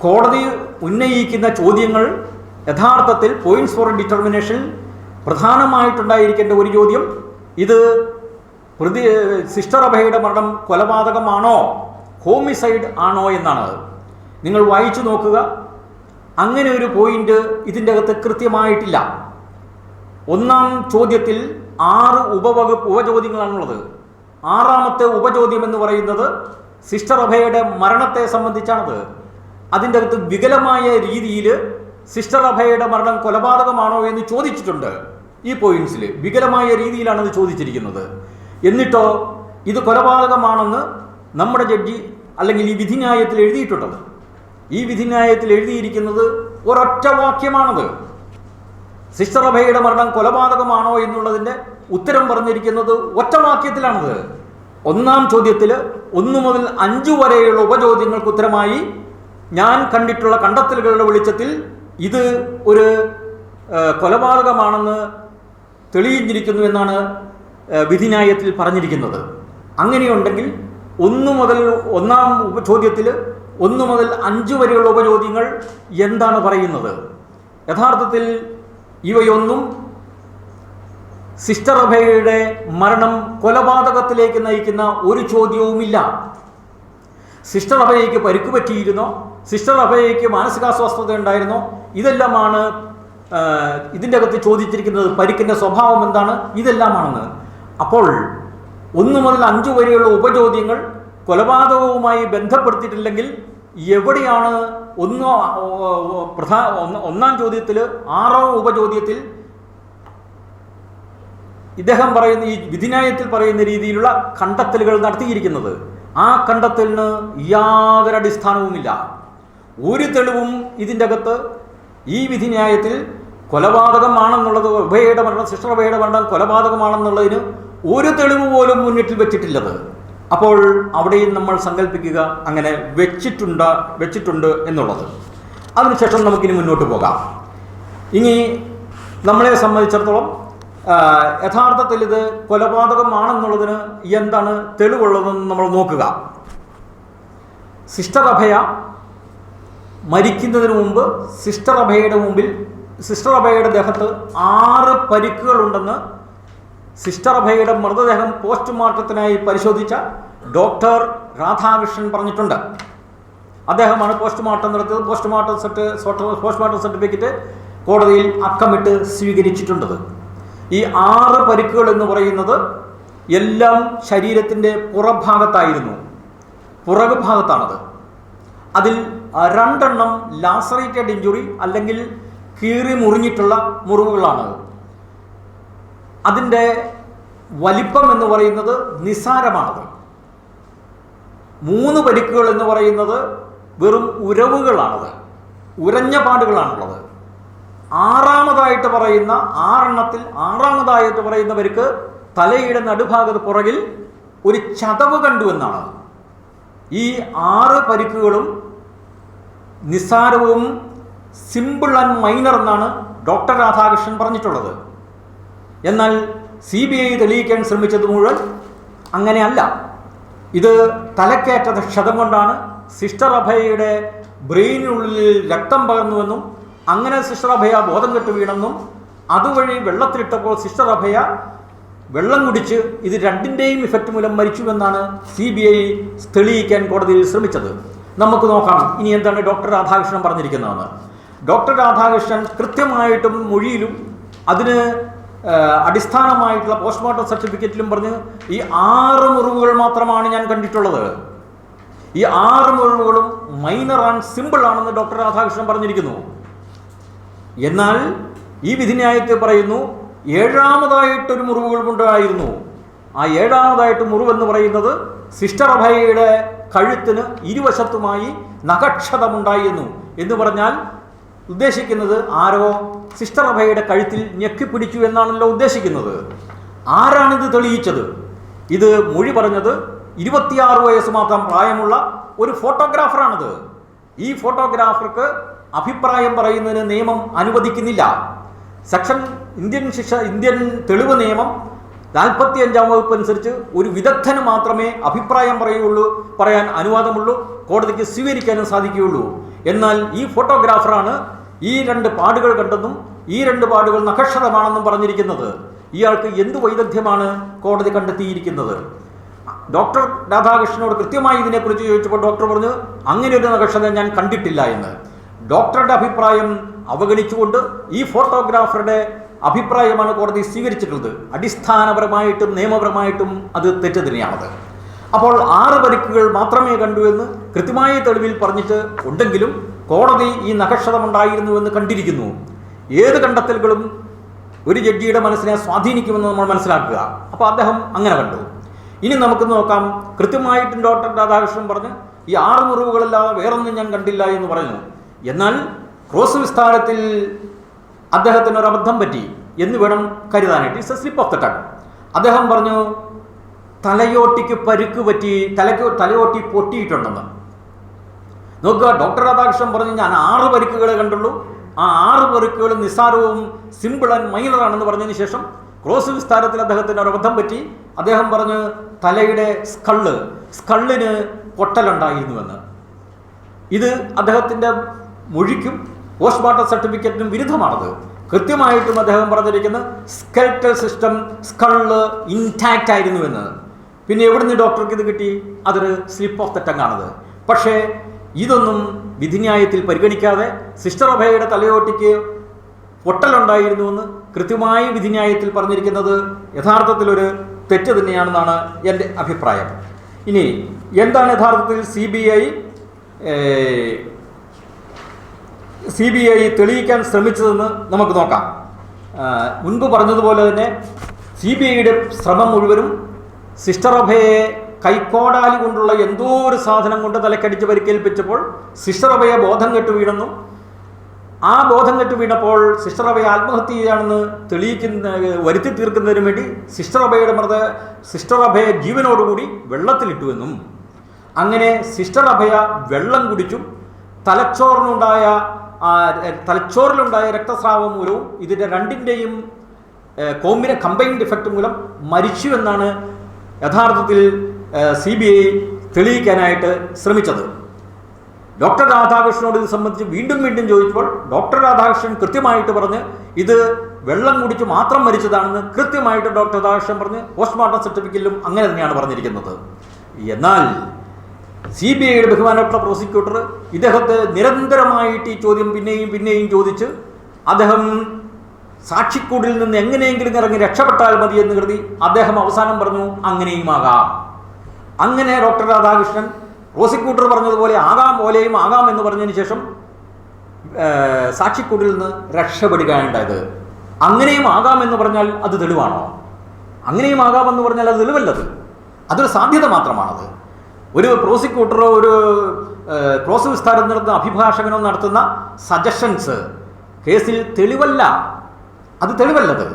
കോടതി ഉന്നയിക്കുന്ന ചോദ്യങ്ങൾ യഥാർത്ഥത്തിൽ പോയിന്റ്സ് ഫോർ ഡിറ്റർമിനേഷൻ പ്രധാനമായിട്ടുണ്ടായിരിക്കേണ്ട ഒരു ചോദ്യം, ഇത് സിസ്റ്റർ അഭയയുടെ മരണം കൊലപാതകമാണോ, ഹോമിസൈഡ് ആണോ എന്നാണ്. നിങ്ങൾ വായിച്ചു നോക്കുക, അങ്ങനെ ഒരു പോയിന്റ് ഇതിൻ്റെ അകത്ത് കൃത്യമായിട്ടില്ല. 1-ാം ചോദ്യത്തിൽ 6 ഉപചോദ്യങ്ങളാണുള്ളത്. 6-മത്തെ ഉപചോദ്യം എന്ന് പറയുന്നത് സിസ്റ്റർ അഭയയുടെ മരണത്തെ സംബന്ധിച്ചാണത്. അതിൻ്റെ അകത്ത് വികലമായ രീതിയിൽ സിസ്റ്റർ അഭയയുടെ മരണം കൊലപാതകമാണോ എന്ന് ചോദിച്ചിട്ടുണ്ട്. ഈ പോയിന്റ്സിൽ വികലമായ രീതിയിലാണ് ഇത് ചോദിച്ചിരിക്കുന്നത്. എന്നിട്ടോ ഇത് കൊലപാതകമാണെന്ന് നമ്മുടെ ജഡ്ജി അല്ലെങ്കിൽ ഈ വിധിന്യായത്തിൽ എഴുതിയിട്ടുള്ളത്. ഈ വിധിന്യായത്തിൽ എഴുതിയിരിക്കുന്നത് ഒരൊറ്റ വാക്യമാണത്. സിസ്റ്റർ അഭയയുടെ മരണം കൊലപാതകമാണോ എന്നുള്ളതിൻ്റെ ഉത്തരം പറഞ്ഞിരിക്കുന്നത് ഒറ്റ വാക്യത്തിലാണത്. 1-ാം ചോദ്യത്തിൽ 1 മുതൽ 5 വരെയുള്ള ഉപചോദ്യങ്ങൾക്ക് ഉത്തരമായി ഞാൻ കണ്ടിട്ടുള്ള കണ്ടെത്തലുകളുടെ വെളിച്ചത്തിൽ ഇത് ഒരു കൊലപാതകമാണെന്ന് തെളിയിച്ചിരിക്കുന്നു എന്നാണ് വിധിന്യായത്തിൽ പറഞ്ഞിരിക്കുന്നത്. അങ്ങനെയുണ്ടെങ്കിൽ 1-ാം ചോദ്യത്തിൽ 1 മുതൽ 5 വരെയുള്ള ഉപചോദ്യങ്ങൾ എന്താണ് പറയുന്നത്? യഥാർത്ഥത്തിൽ ഇവയൊന്നും സിസ്റ്റർ അഭയയുടെ മരണം കൊലപാതകത്തിലേക്ക് നയിക്കുന്ന ഒരു ചോദ്യവുമില്ല. സിസ്റ്റർ അഭയയ്ക്ക് പരിക്ക് പറ്റിയിരുന്നോ, സിസ്റ്റർ അഭയയ്ക്ക് മാനസികാസ്വസ്ഥത ഉണ്ടായിരുന്നോ, ഇതെല്ലാമാണ് ഇതിൻ്റെ അകത്ത് ചോദിച്ചിരിക്കുന്നത്. പരിക്കിൻ്റെ സ്വഭാവം എന്താണ്, ഇതെല്ലാമാണെന്ന്. അപ്പോൾ 1 മുതൽ 5 വരെയുള്ള ഉപചോദ്യങ്ങൾ കൊലപാതകവുമായി ബന്ധപ്പെടുത്തിയിട്ടില്ലെങ്കിൽ എവിടെയാണ് 1-ാം ചോദ്യത്തിൽ 6-ാം ഉപചോദ്യത്തിൽ ഇദ്ദേഹം പറയുന്ന ഈ വിധിന്യായത്തിൽ പറയുന്ന രീതിയിലുള്ള കണ്ടെത്തലുകൾ നടത്തിയിരിക്കുന്നത്? ആ കണ്ടെത്തലിന് യാതൊരു അടിസ്ഥാനവുമില്ല. ഒരു തെളിവും ഇതിൻ്റെ അകത്ത് ഈ വിധിന്യായത്തിൽ കൊലപാതകമാണെന്നുള്ളത്, അഭയയുടെ മരണം, സിസ്റ്റർ അഭയയുടെ മരണം കൊലപാതകമാണെന്നുള്ളതിന് ഒരു തെളിവ് പോലും മുന്നിട്ട് വെച്ചിട്ടില്ലത്. അപ്പോൾ അവിടെയും നമ്മൾ സങ്കല്പിക്കുക അങ്ങനെ വെച്ചിട്ടുണ്ട് എന്നുള്ളത്. അതിനുശേഷം നമുക്കിനി മുന്നോട്ട് പോകാം. ഇനി നമ്മളെ സംബന്ധിച്ചിടത്തോളം യഥാർത്ഥത്തിൽ ഇത് കൊലപാതകമാണെന്നുള്ളതിന് എന്താണ് തെളിവുള്ളതെന്ന് നമ്മൾ നോക്കുക. സിസ്റ്റർ അഭയ മരിക്കുന്നതിന് മുമ്പ് സിസ്റ്റർ അഭയയുടെ ദേഹത്ത് 6 പരിക്കുകളുണ്ടെന്ന് സിസ്റ്റർ അഭയയുടെ മൃതദേഹം പോസ്റ്റ്മോർട്ടത്തിനായി പരിശോധിച്ച ഡോക്ടർ രാധാകൃഷ്ണൻ പറഞ്ഞിട്ടുണ്ട്. അദ്ദേഹമാണ് പോസ്റ്റ്മോർട്ടം നടത്തിയത്. പോസ്റ്റ്മോർട്ടം സർട്ടിഫിക്കറ്റ് കോടതിയിൽ അക്കമിട്ട് സ്വീകരിച്ചിട്ടുള്ളത്. ഈ 6 പരിക്കുകൾ എന്ന് പറയുന്നത് എല്ലാം ശരീരത്തിൻ്റെ പുറഭാഗത്തായിരുന്നു, പുറകു ഭാഗത്താണത്. അതിൽ 2 എണ്ണം ലാസറേറ്റഡ് ഇഞ്ചുറി അല്ലെങ്കിൽ കീറി മുറിഞ്ഞിട്ടുള്ള മുറിവുകളാണ്. അതിൻ്റെ വലിപ്പം എന്ന് പറയുന്നത് നിസ്സാരമാണത്. 3 പരിക്കുകൾ എന്ന് പറയുന്നത് വെറും ഉരവുകളാണത്, ഉരഞ്ഞ പാടുകളാണുള്ളത്. 6ാമതായിട്ട് പറയുന്ന 6 എണ്ണത്തിൽ 6ാമതായിട്ട് പറയുന്നവർക്ക് തലയുടെ നടുഭാഗത്ത് പുറകിൽ ഒരു ചതവ് കണ്ടു എന്നാണ്. ഈ 6 പരിക്കുകളും നിസ്സാരവും സിമ്പിൾ ആൻഡ് മൈനർ എന്നാണ് ഡോക്ടർ രാധാകൃഷ്ണൻ പറഞ്ഞിട്ടുള്ളത്. എന്നാൽ CBI തെളിയിക്കാൻ ശ്രമിച്ചത് മുഴുവൻ അങ്ങനെയല്ല. ഇത് തലക്കേറ്റ ക്ഷതം കൊണ്ടാണ് സിസ്റ്റർ അഭയയുടെ ബ്രെയിനുള്ളിൽ രക്തം പകർന്നുവെന്നും അങ്ങനെ സിസ്റ്റർ അഭയ ബോധം കെട്ട് വീണെന്നും അതുവഴി വെള്ളത്തിലിട്ടപ്പോൾ സിസ്റ്റർ അഭയ വെള്ളം കുടിച്ച് ഇത് 2ൻ്റെയും ഇഫക്റ്റ് മൂലം മരിച്ചുവെന്നാണ് CBI തെളിയിക്കാൻ കോടതിയിൽ ശ്രമിച്ചത്. നമുക്ക് നോക്കാം ഇനി എന്താണ് ഡോക്ടർ രാധാകൃഷ്ണൻ പറഞ്ഞിരിക്കുന്നതെന്ന്. ഡോക്ടർ രാധാകൃഷ്ണൻ കൃത്യമായിട്ടും മൊഴിയിലും അതിന് അടിസ്ഥാനമായിട്ടുള്ള പോസ്റ്റ്മോർട്ടം സർട്ടിഫിക്കറ്റിലും പറഞ്ഞ് ഈ 6 മുറിവുകൾ മാത്രമാണ് ഞാൻ കണ്ടിട്ടുള്ളത്, ഈ 6 മുറിവുകളും മൈനർ ആൻഡ് സിമ്പിൾ ആണെന്ന് ഡോക്ടർ രാധാകൃഷ്ണൻ പറഞ്ഞിരിക്കുന്നു. എന്നാൽ ഈ വിധിന്യായത്തിൽ പറയുന്നു 7ാമതായിട്ടൊരു മുറിവുകളുണ്ടായിരുന്നു. ആ 7ാമതായിട്ട് മുറിവെന്ന് പറയുന്നത് സിസ്റ്റർ അഭയയുടെ കഴുത്തിന് ഇരുവശത്തുമായി നഖക്ഷതമുണ്ടായിരുന്നു എന്ന് പറഞ്ഞാൽ ഉദ്ദേശിക്കുന്നത് ആരോ സിസ്റ്റർ അഭയയുടെ കഴുത്തിൽ ഞെക്കിപ്പിടിച്ചു എന്നാണല്ലോ ഉദ്ദേശിക്കുന്നത്. ആരാണിത് തെളിയിച്ചത്? ഇത് മൊഴി പറഞ്ഞത് 26 വയസ്സ് മാത്രം പ്രായമുള്ള ഒരു ഫോട്ടോഗ്രാഫറാണിത്. ഈ ഫോട്ടോഗ്രാഫർക്ക് അഭിപ്രായം പറയുന്നതിന് നിയമം അനുവദിക്കുന്നില്ല. സെക്ഷൻ ഇന്ത്യൻ തെളിവ് നിയമം 45-ാം വകുപ്പ് അനുസരിച്ച് ഒരു വിദഗ്ധന് മാത്രമേ അഭിപ്രായം പറയാൻ അനുവാദമുള്ളൂ, കോടതിക്ക് സ്വീകരിക്കാനും സാധിക്കുകയുള്ളൂ. എന്നാൽ ഈ ഫോട്ടോഗ്രാഫറാണ് ഈ 2 പാടുകൾ കണ്ടെന്നും ഈ 2 പാടുകൾ നഖക്ഷതമാണെന്നും പറഞ്ഞിരിക്കുന്നത്. ഇയാൾക്ക് എന്ത് വൈദഗ്ധ്യമാണ് കോടതി കണ്ടെത്തിയിരിക്കുന്നത്? ഡോക്ടർ രാധാകൃഷ്ണനോട് കൃത്യമായി ഇതിനെക്കുറിച്ച് ചോദിച്ചപ്പോൾ ഡോക്ടർ പറഞ്ഞു അങ്ങനെ ഒരു നഖക്ഷതം ഞാൻ കണ്ടിട്ടില്ല എന്ന്. ഡോക്ടറുടെ അഭിപ്രായം അവഗണിച്ചുകൊണ്ട് ഈ ഫോട്ടോഗ്രാഫറുടെ അഭിപ്രായമാണ് കോടതി സ്വീകരിച്ചിട്ടുള്ളത്. അടിസ്ഥാനപരമായിട്ടും നിയമപരമായിട്ടും അത് തെറ്റ് തന്നെയാണത്. അപ്പോൾ 6 പരിക്കുകൾ മാത്രമേ കണ്ടു എന്ന് കൃത്യമായ തെളിവിൽ പറഞ്ഞിട്ട് ഉണ്ടെങ്കിലും കോടതി ഈ നഖക്ഷതമുണ്ടായിരുന്നുവെന്ന് കണ്ടിരിക്കുന്നു. ഏത് കണ്ടെത്തലുകളും ഒരു ജഡ്ജിയുടെ മനസ്സിനെ സ്വാധീനിക്കുമെന്ന് നമ്മൾ മനസ്സിലാക്കുക. അപ്പോൾ അദ്ദേഹം അങ്ങനെ കണ്ടു. ഇനി നമുക്ക് നോക്കാം, കൃത്യമായിട്ടും ഡോക്ടർ രാധാകൃഷ്ണൻ പറഞ്ഞ് ഈ 6 മുറിവുകളല്ലാതെ വേറൊന്നും ഞാൻ കണ്ടില്ല എന്ന് പറഞ്ഞു. എന്നാൽ ക്രോസ് വിസ്താരത്തിൽ അദ്ദേഹത്തിന് ഒരു അബദ്ധം പറ്റി എന്ന് വേണം കരുതാനായിട്ട്. It's a slip of the tongue. അദ്ദേഹം പറഞ്ഞു തലയോട്ടിക്ക് പരുക്ക് പറ്റി, തലയോട്ടി പൊട്ടിയിട്ടുണ്ടെന്ന്. നോക്കുക, ഡോക്ടർ രാധാകൃഷ്ണൻ പറഞ്ഞു ഞാൻ 6 പരിക്കുകളെ കണ്ടുള്ളൂ, ആ 6 പരിക്കുകൾ നിസ്സാരവും സിമ്പിൾ ആൻഡ് മൈനർ ആണെന്ന് പറഞ്ഞതിന് ശേഷം ക്രോസ് വിസ്താരത്തിൽ അദ്ദേഹത്തിന് ഒരു അബദ്ധം പറ്റി. അദ്ദേഹം പറഞ്ഞു തലയുടെ സ്കള്ളിന് പൊട്ടലുണ്ടായിരുന്നുവെന്ന്. ഇത് അദ്ദേഹത്തിൻ്റെ മൊഴിക്കും പോസ്റ്റ്മോർട്ടം സർട്ടിഫിക്കറ്റിനും വിരുദ്ധമാണത്. കൃത്യമായിട്ടും അദ്ദേഹം പറഞ്ഞിരിക്കുന്നത് സ്കെൽറ്റൽ സിസ്റ്റം സ്കള്ള് ഇൻടാക്റ്റ് ആയിരുന്നുവെന്ന്. പിന്നെ എവിടുന്ന് ഡോക്ടർക്ക് ഇത് കിട്ടി? അതൊരു സ്ലിപ്പ് ഓഫ് ദ ടങ് ആണത്. പക്ഷേ ഇതൊന്നും വിധിന്യായത്തിൽ പരിഗണിക്കാതെ സിസ്റ്റർ അഭയയുടെ തലയോട്ടിക്ക് പൊട്ടലുണ്ടായിരുന്നുവെന്ന് കൃത്യമായി വിധിന്യായത്തിൽ പറഞ്ഞിരിക്കുന്നത് യഥാർത്ഥത്തിലൊരു തെറ്റ് തന്നെയാണെന്നാണ് എൻ്റെ അഭിപ്രായം. ഇനി എന്താണ് യഥാർത്ഥത്തിൽ CBI തെളിയിക്കാൻ ശ്രമിച്ചതെന്ന് നമുക്ക് നോക്കാം. മുൻപ് പറഞ്ഞതുപോലെ തന്നെ CBIയുടെ ശ്രമം മുഴുവനും സിസ്റ്റർ അഭയെ കൈക്കോടാലി കൊണ്ടുള്ള എന്തോ ഒരു സാധനം കൊണ്ട് തലക്കടിച്ച് പരിക്കേൽപ്പിച്ചപ്പോൾ സിസ്റ്റർ അഭയെ ബോധം കെട്ട് വീണെന്നും ആ ബോധം കെട്ട് വീണപ്പോൾ സിസ്റ്റർ അഭയ ആത്മഹത്യ ചെയ്യാണെന്ന് വരുത്തി തീർക്കുന്നതിന് വേണ്ടി സിസ്റ്റർ അഭയ ജീവനോടുകൂടി വെള്ളത്തിലിട്ടുവെന്നും അങ്ങനെ സിസ്റ്റർ അഭയ വെള്ളം കുടിച്ചും തലച്ചോറിലുണ്ടായ രക്തസ്രാവം മൂലവും ഇതിൻ്റെ 2ൻ്റെയും കമ്പൈൻഡ് ഇഫക്റ്റ് മൂലം മരിച്ചു എന്നാണ് യഥാർത്ഥത്തിൽ CBI തെളിയിക്കാനായിട്ട് ശ്രമിച്ചത്. ഡോക്ടർ രാധാകൃഷ്ണനോട് ഇത് സംബന്ധിച്ച് വീണ്ടും ചോദിച്ചപ്പോൾ ഡോക്ടർ രാധാകൃഷ്ണൻ കൃത്യമായിട്ട് പറഞ്ഞ് ഇത് വെള്ളം കുടിച്ച് മാത്രം മരിച്ചതാണെന്ന് കൃത്യമായിട്ട് ഡോക്ടർ രാധാകൃഷ്ണൻ പറഞ്ഞ് പോസ്റ്റ്മോർട്ടം സർട്ടിഫിക്കറ്റിലും അങ്ങനെ തന്നെയാണ് പറഞ്ഞിരിക്കുന്നത്. എന്നാൽ CBIയുടെ ബഹുമാനപ്പെട്ട പ്രോസിക്യൂട്ടർ ഇദ്ദേഹത്തെ നിരന്തരമായിട്ട് ഈ ചോദ്യം പിന്നെയും ചോദിച്ച് അദ്ദേഹം സാക്ഷിക്കൂടിൽ നിന്ന് എങ്ങനെയെങ്കിലും ഇറങ്ങി രക്ഷപ്പെട്ടാൽ മതി എന്ന് കരുതി അദ്ദേഹം അവസാനം പറഞ്ഞു അങ്ങനെയുമാകാം. അങ്ങനെ ഡോക്ടർ രാധാകൃഷ്ണൻ പ്രോസിക്യൂട്ടർ പറഞ്ഞതുപോലെ ആകാം പോലെയും ആകാം എന്ന് പറഞ്ഞതിന് ശേഷം സാക്ഷിക്കൂടിൽ നിന്ന് രക്ഷപ്പെടുകയുണ്ടായത്. അങ്ങനെയും ആകാമെന്ന് പറഞ്ഞാൽ അത് തെളിവാണോ? അങ്ങനെയും ആകാമെന്ന് പറഞ്ഞാൽ അത് തെളിവല്ലത്, അതൊരു സാധ്യത മാത്രമാണത്. ഒരു പ്രോസിക്യൂട്ടറോ ഒരു ക്രോസ് വിസ്താരം നടത്തുന്ന അഭിഭാഷകനോ നടത്തുന്ന സജഷൻസ് കേസിൽ തെളിവല്ല, അത് തെളിവല്ലത്.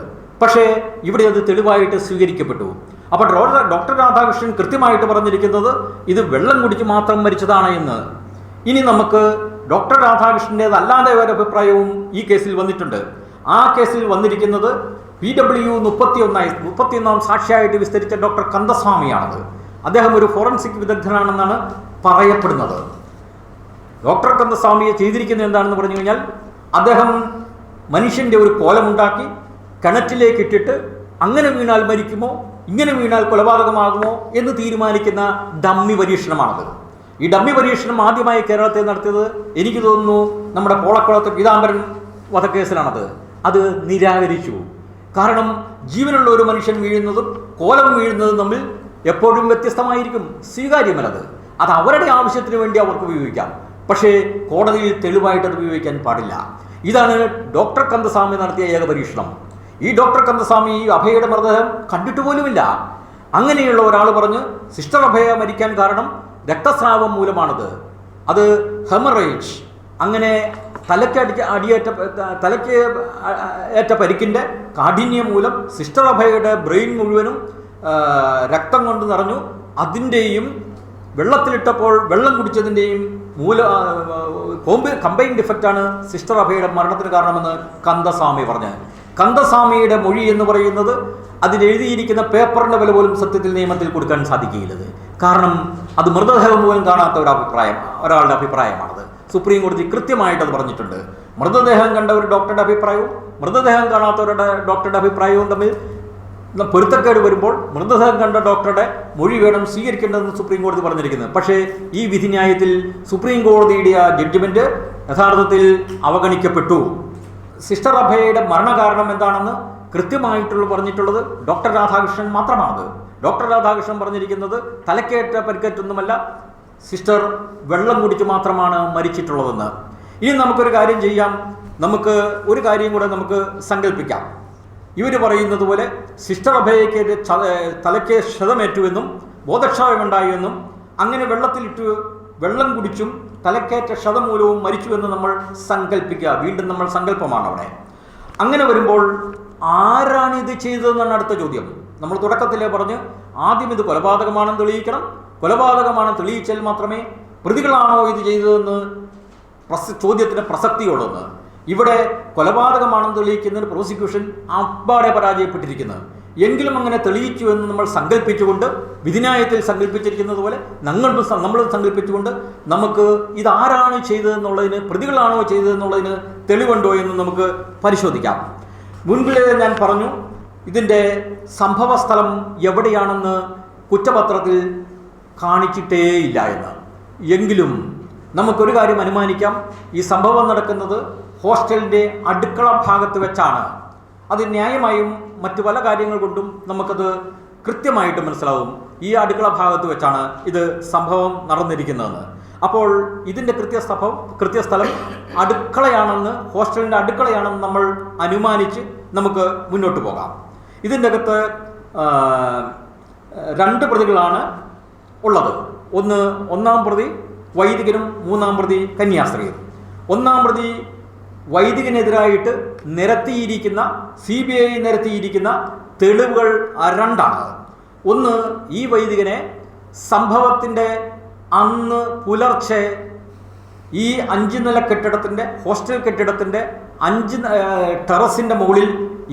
പക്ഷേ ഇവിടെ അത് തെളിവായിട്ട് സ്വീകരിക്കപ്പെട്ടു. അപ്പോൾ ഡോക്ടർ രാധാകൃഷ്ണൻ കൃത്യമായിട്ട് പറഞ്ഞിരിക്കുന്നത് ഇത് വെള്ളം കുടിച്ച് മാത്രം മരിച്ചതാണ് എന്ന്. ഇനി നമുക്ക് ഡോക്ടർ രാധാകൃഷ്ണൻ്റേതല്ലാതെ ഒരു അഭിപ്രായവും ഈ കേസിൽ വന്നിട്ടുണ്ട്. ആ കേസിൽ വന്നിരിക്കുന്നത് PW 31 സാക്ഷിയായിട്ട് വിസ്തരിച്ച ഡോക്ടർ കന്ദസ്വാമിയാണത്. അദ്ദേഹം ഒരു ഫോറൻസിക് വിദഗ്ധനാണെന്നാണ് പറയപ്പെടുന്നത്. ഡോക്ടർ കന്ദസ്വാമിയെ ചെയ്തിരിക്കുന്നത് എന്താണെന്ന് പറഞ്ഞു കഴിഞ്ഞാൽ, അദ്ദേഹം മനുഷ്യൻ്റെ ഒരു കോലമുണ്ടാക്കി കിണറ്റിലേക്ക് ഇട്ടിട്ട് അങ്ങനെ വീണാൽ മരിക്കുമോ ഇങ്ങനെ വീണാൽ കൊലപാതകമാകുമോ എന്ന് തീരുമാനിക്കുന്ന ഡമ്മി പരീക്ഷണമാണത്. ഈ ഡമ്മി പരീക്ഷണം ആദ്യമായി കേരളത്തിൽ നടത്തിയത് എനിക്ക് തോന്നുന്നു നമ്മുടെ പോളക്കുളത്ത് പീതാംബരൻ വധക്കേസിലാണത്. അത് നിരാകരിച്ചു. കാരണം ജീവനുള്ള ഒരു മനുഷ്യൻ വീഴുന്നതും കോലം വീഴുന്നതും തമ്മിൽ എപ്പോഴും വ്യത്യസ്തമായിരിക്കും, സ്വീകാര്യമല്ലത്. അത് അവരുടെ ആവശ്യത്തിന് വേണ്ടി അവർക്ക് ഉപയോഗിക്കാം, പക്ഷേ കോടതിയിൽ തെളിവായിട്ട് അത് ഉപയോഗിക്കാൻ പാടില്ല. ഇതാണ് ഡോക്ടർ കന്ദസ്വാമി നടത്തിയ ഏക പരീക്ഷണം. ഈ ഡോക്ടർ കന്ദസ്വാമി അഭയയുടെ മൃതദേഹം കണ്ടിട്ട് പോലുമില്ല. അങ്ങനെയുള്ള ഒരാൾ പറഞ്ഞ് സിസ്റ്റർ അഭയ മരിക്കാൻ കാരണം രക്തസ്രാവം മൂലമാണത്, അത് ഹെമറേജ്. അങ്ങനെ തലയ്ക്ക് ഏറ്റ പരിക്കിൻ്റെ കാഠിന്യം മൂലം സിസ്റ്റർ അഭയയുടെ ബ്രെയിൻ മുഴുവനും രക്തം കൊണ്ട് നിറഞ്ഞു. അതിൻ്റെയും വെള്ളത്തിലിട്ടപ്പോൾ വെള്ളം കുടിച്ചതിൻ്റെയും കമ്പൈൻഡ് ഇഫക്റ്റാണ് സിസ്റ്റർ അഭയയുടെ മരണത്തിന് കാരണമെന്ന് കന്ദസ്വാമി പറഞ്ഞ്. കന്ദസ്വാമിയുടെ മൊഴി എന്ന് പറയുന്നത് അതിലെഴുതിയിരിക്കുന്ന പേപ്പറിൻ്റെ വില പോലും സത്യത്തിൽ നിയമത്തിൽ കൊടുക്കാൻ സാധിക്കുകയില്ലത്. കാരണം അത് മൃതദേഹം പോലും കാണാത്ത ഒരാളുടെ അഭിപ്രായമാണത്. സുപ്രീം കോടതി കൃത്യമായിട്ട് അത് പറഞ്ഞിട്ടുണ്ട്. മൃതദേഹം കണ്ട ഒരു ഡോക്ടറുടെ അഭിപ്രായവും മൃതദേഹം കാണാത്തവരുടെ ഡോക്ടറുടെ അഭിപ്രായവും തമ്മിൽ പൊരുത്തക്കേട് വരുമ്പോൾ മൃതദേഹം കണ്ട ഡോക്ടറുടെ മൊഴി വേണം സ്വീകരിക്കേണ്ടതെന്ന് സുപ്രീം കോടതി പറഞ്ഞിരിക്കുന്നത്. പക്ഷേ ഈ വിധിന്യായത്തിൽ സുപ്രീം കോടതിയുടെ ആ ജഡ്ജ്മെൻറ്റ് യഥാർത്ഥത്തിൽ അവഗണിക്കപ്പെട്ടു. സിസ്റ്റർ അഭയയുടെ മരണകാരണം എന്താണെന്ന് കൃത്യമായിട്ടുള്ള പറഞ്ഞിട്ടുള്ളത് ഡോക്ടർ രാധാകൃഷ്ണൻ മാത്രമാണത്. ഡോക്ടർ രാധാകൃഷ്ണൻ പറഞ്ഞിരിക്കുന്നത് തലക്കേറ്റ പരിക്കേറ്റൊന്നുമല്ല, സിസ്റ്റർ വെള്ളം കുടിച്ച് മാത്രമാണ് മരിച്ചിട്ടുള്ളതെന്ന്. ഇനി നമുക്കൊരു കാര്യം ചെയ്യാം, നമുക്ക് ഒരു കാര്യം കൂടെ നമുക്ക് സങ്കല്പിക്കാം. ഇവർ പറയുന്നത് പോലെ സിസ്റ്റർ അഭയയ്ക്ക് തലയ്ക്ക് ക്ഷതമേറ്റുവെന്നും ബോധക്ഷയമുണ്ടായെന്നും അങ്ങനെ വെള്ളം കുടിച്ചും തലക്കേറ്റ ക്ഷതം മൂലവും മരിച്ചുവെന്ന് നമ്മൾ സങ്കല്പിക്കുക. വീണ്ടും നമ്മൾ സങ്കല്പമാണ് അവിടെ. അങ്ങനെ വരുമ്പോൾ ആരാണ് ഇത് ചെയ്തതെന്നാണ് അടുത്ത ചോദ്യം. നമ്മൾ തുടക്കത്തിലേ പറഞ്ഞ് ആദ്യം ഇത് കൊലപാതകമാണെന്ന് തെളിയിക്കണം. കൊലപാതകമാണെന്ന് തെളിയിച്ചാൽ മാത്രമേ പ്രതികളാണോ ഇത് ചെയ്തതെന്ന് ചോദ്യത്തിന് പ്രസക്തിയുള്ളതെന്ന്. ഇവിടെ കൊലപാതകമാണെന്ന് തെളിയിക്കുന്നതിന് പ്രോസിക്യൂഷൻ അപ്പാടെ പരാജയപ്പെട്ടിരിക്കുന്നത്. എങ്കിലും അങ്ങനെ തെളിയിച്ചു എന്ന് നമ്മൾ സങ്കല്പിച്ചുകൊണ്ട് വിധിന്യായത്തിൽ സങ്കല്പിച്ചിരിക്കുന്നത് പോലെ നമ്മൾ സങ്കല്പിച്ചുകൊണ്ട് നമുക്ക് ഇതാരാണ് ചെയ്തതെന്നുള്ളതിന്, പ്രതികളാണോ ചെയ്തതെന്നുള്ളതിന് തെളിവുണ്ടോ എന്ന് നമുക്ക് പരിശോധിക്കാം. മുൻപിലേ ഞാൻ പറഞ്ഞു ഇതിൻ്റെ സംഭവ സ്ഥലം എവിടെയാണെന്ന് കുറ്റപത്രത്തിൽ കാണിച്ചിട്ടേയില്ല എന്ന്. എങ്കിലും നമുക്കൊരു കാര്യം അനുമാനിക്കാം, ഈ സംഭവം നടക്കുന്നത് ഹോസ്റ്റലിൻ്റെ അടുക്കള ഭാഗത്ത് വെച്ചാണ്. അത് ന്യായമായും മറ്റു പല കാര്യങ്ങൾ കൊണ്ടും നമുക്കത് കൃത്യമായിട്ട് മനസ്സിലാവും. ഈ അടുക്കള ഭാഗത്ത് വെച്ചാണ് ഇത് സംഭവം നടന്നിരിക്കുന്നതെന്ന്. അപ്പോൾ ഇതിൻ്റെ കൃത്യസ്ഥലം അടുക്കളയാണെന്ന്, ഹോസ്റ്റലിൻ്റെ അടുക്കളയാണെന്ന് നമ്മൾ അനുമാനിച്ച് നമുക്ക് മുന്നോട്ട് പോകാം. ഇതിൻ്റെ അകത്ത് 2 പ്രതികളാണ് ഉള്ളത്. ഒന്നാം പ്രതി വൈദികനും 3-ാം പ്രതി കന്യാസ്ത്രീയും. 1-ാം പ്രതി വൈദികനെതിരായിട്ട് നിരത്തിയിരിക്കുന്ന CBI നിരത്തിയിരിക്കുന്ന തെളിവുകൾ 2ആണ്. ഒന്ന്, ഈ വൈദികനെ സംഭവത്തിൻ്റെ അന്ന് പുലർച്ചെ ഈ 5 നില കെട്ടിടത്തിൻ്റെ, ഹോസ്റ്റൽ കെട്ടിടത്തിൻ്റെ 5 ടെറസിൻ്റെ മുകളിൽ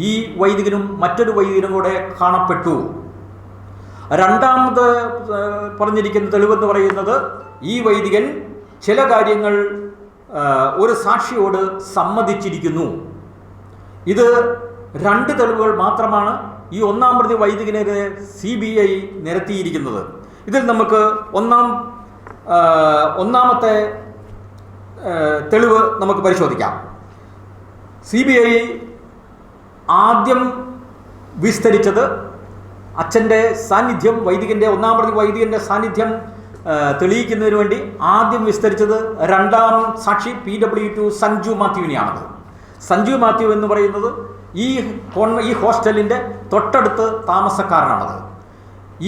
ഈ വൈദികനും മറ്റൊരു വൈദികനും കൂടെ കാണപ്പെട്ടു. 2ാമത് പറഞ്ഞിരിക്കുന്ന തെളിവെന്ന് പറയുന്നത് ഈ വൈദികൻ ചില കാര്യങ്ങൾ ഒരു സാക്ഷിയോട് സമ്മതിച്ചിരിക്കുന്നു. ഇത് 2 തെളിവുകൾ മാത്രമാണ് ഈ 1-ാം പ്രതി വൈദികനെതിരെ CBI നിരത്തിയിരിക്കുന്നത്. ഇതിൽ നമുക്ക് ഒന്നാമത്തെ തെളിവ് നമുക്ക് പരിശോധിക്കാം. CBI ആദ്യം വിസ്തരിച്ചത് അച്ഛൻ്റെ സാന്നിധ്യം, വൈദികൻ്റെ ഒന്നാം പ്രതി വൈദികൻ്റെ സാന്നിധ്യം തെളിയിക്കുന്നതിന് വേണ്ടി ആദ്യം വിസ്തരിച്ചത് രണ്ടാം സാക്ഷി PW2 സഞ്ജു മാത്യുവിനെയാണത്. സഞ്ജു മാത്യു എന്ന് പറയുന്നത് ഈ ഹോസ്റ്റലിൻ്റെ തൊട്ടടുത്ത് താമസക്കാരനാണത്.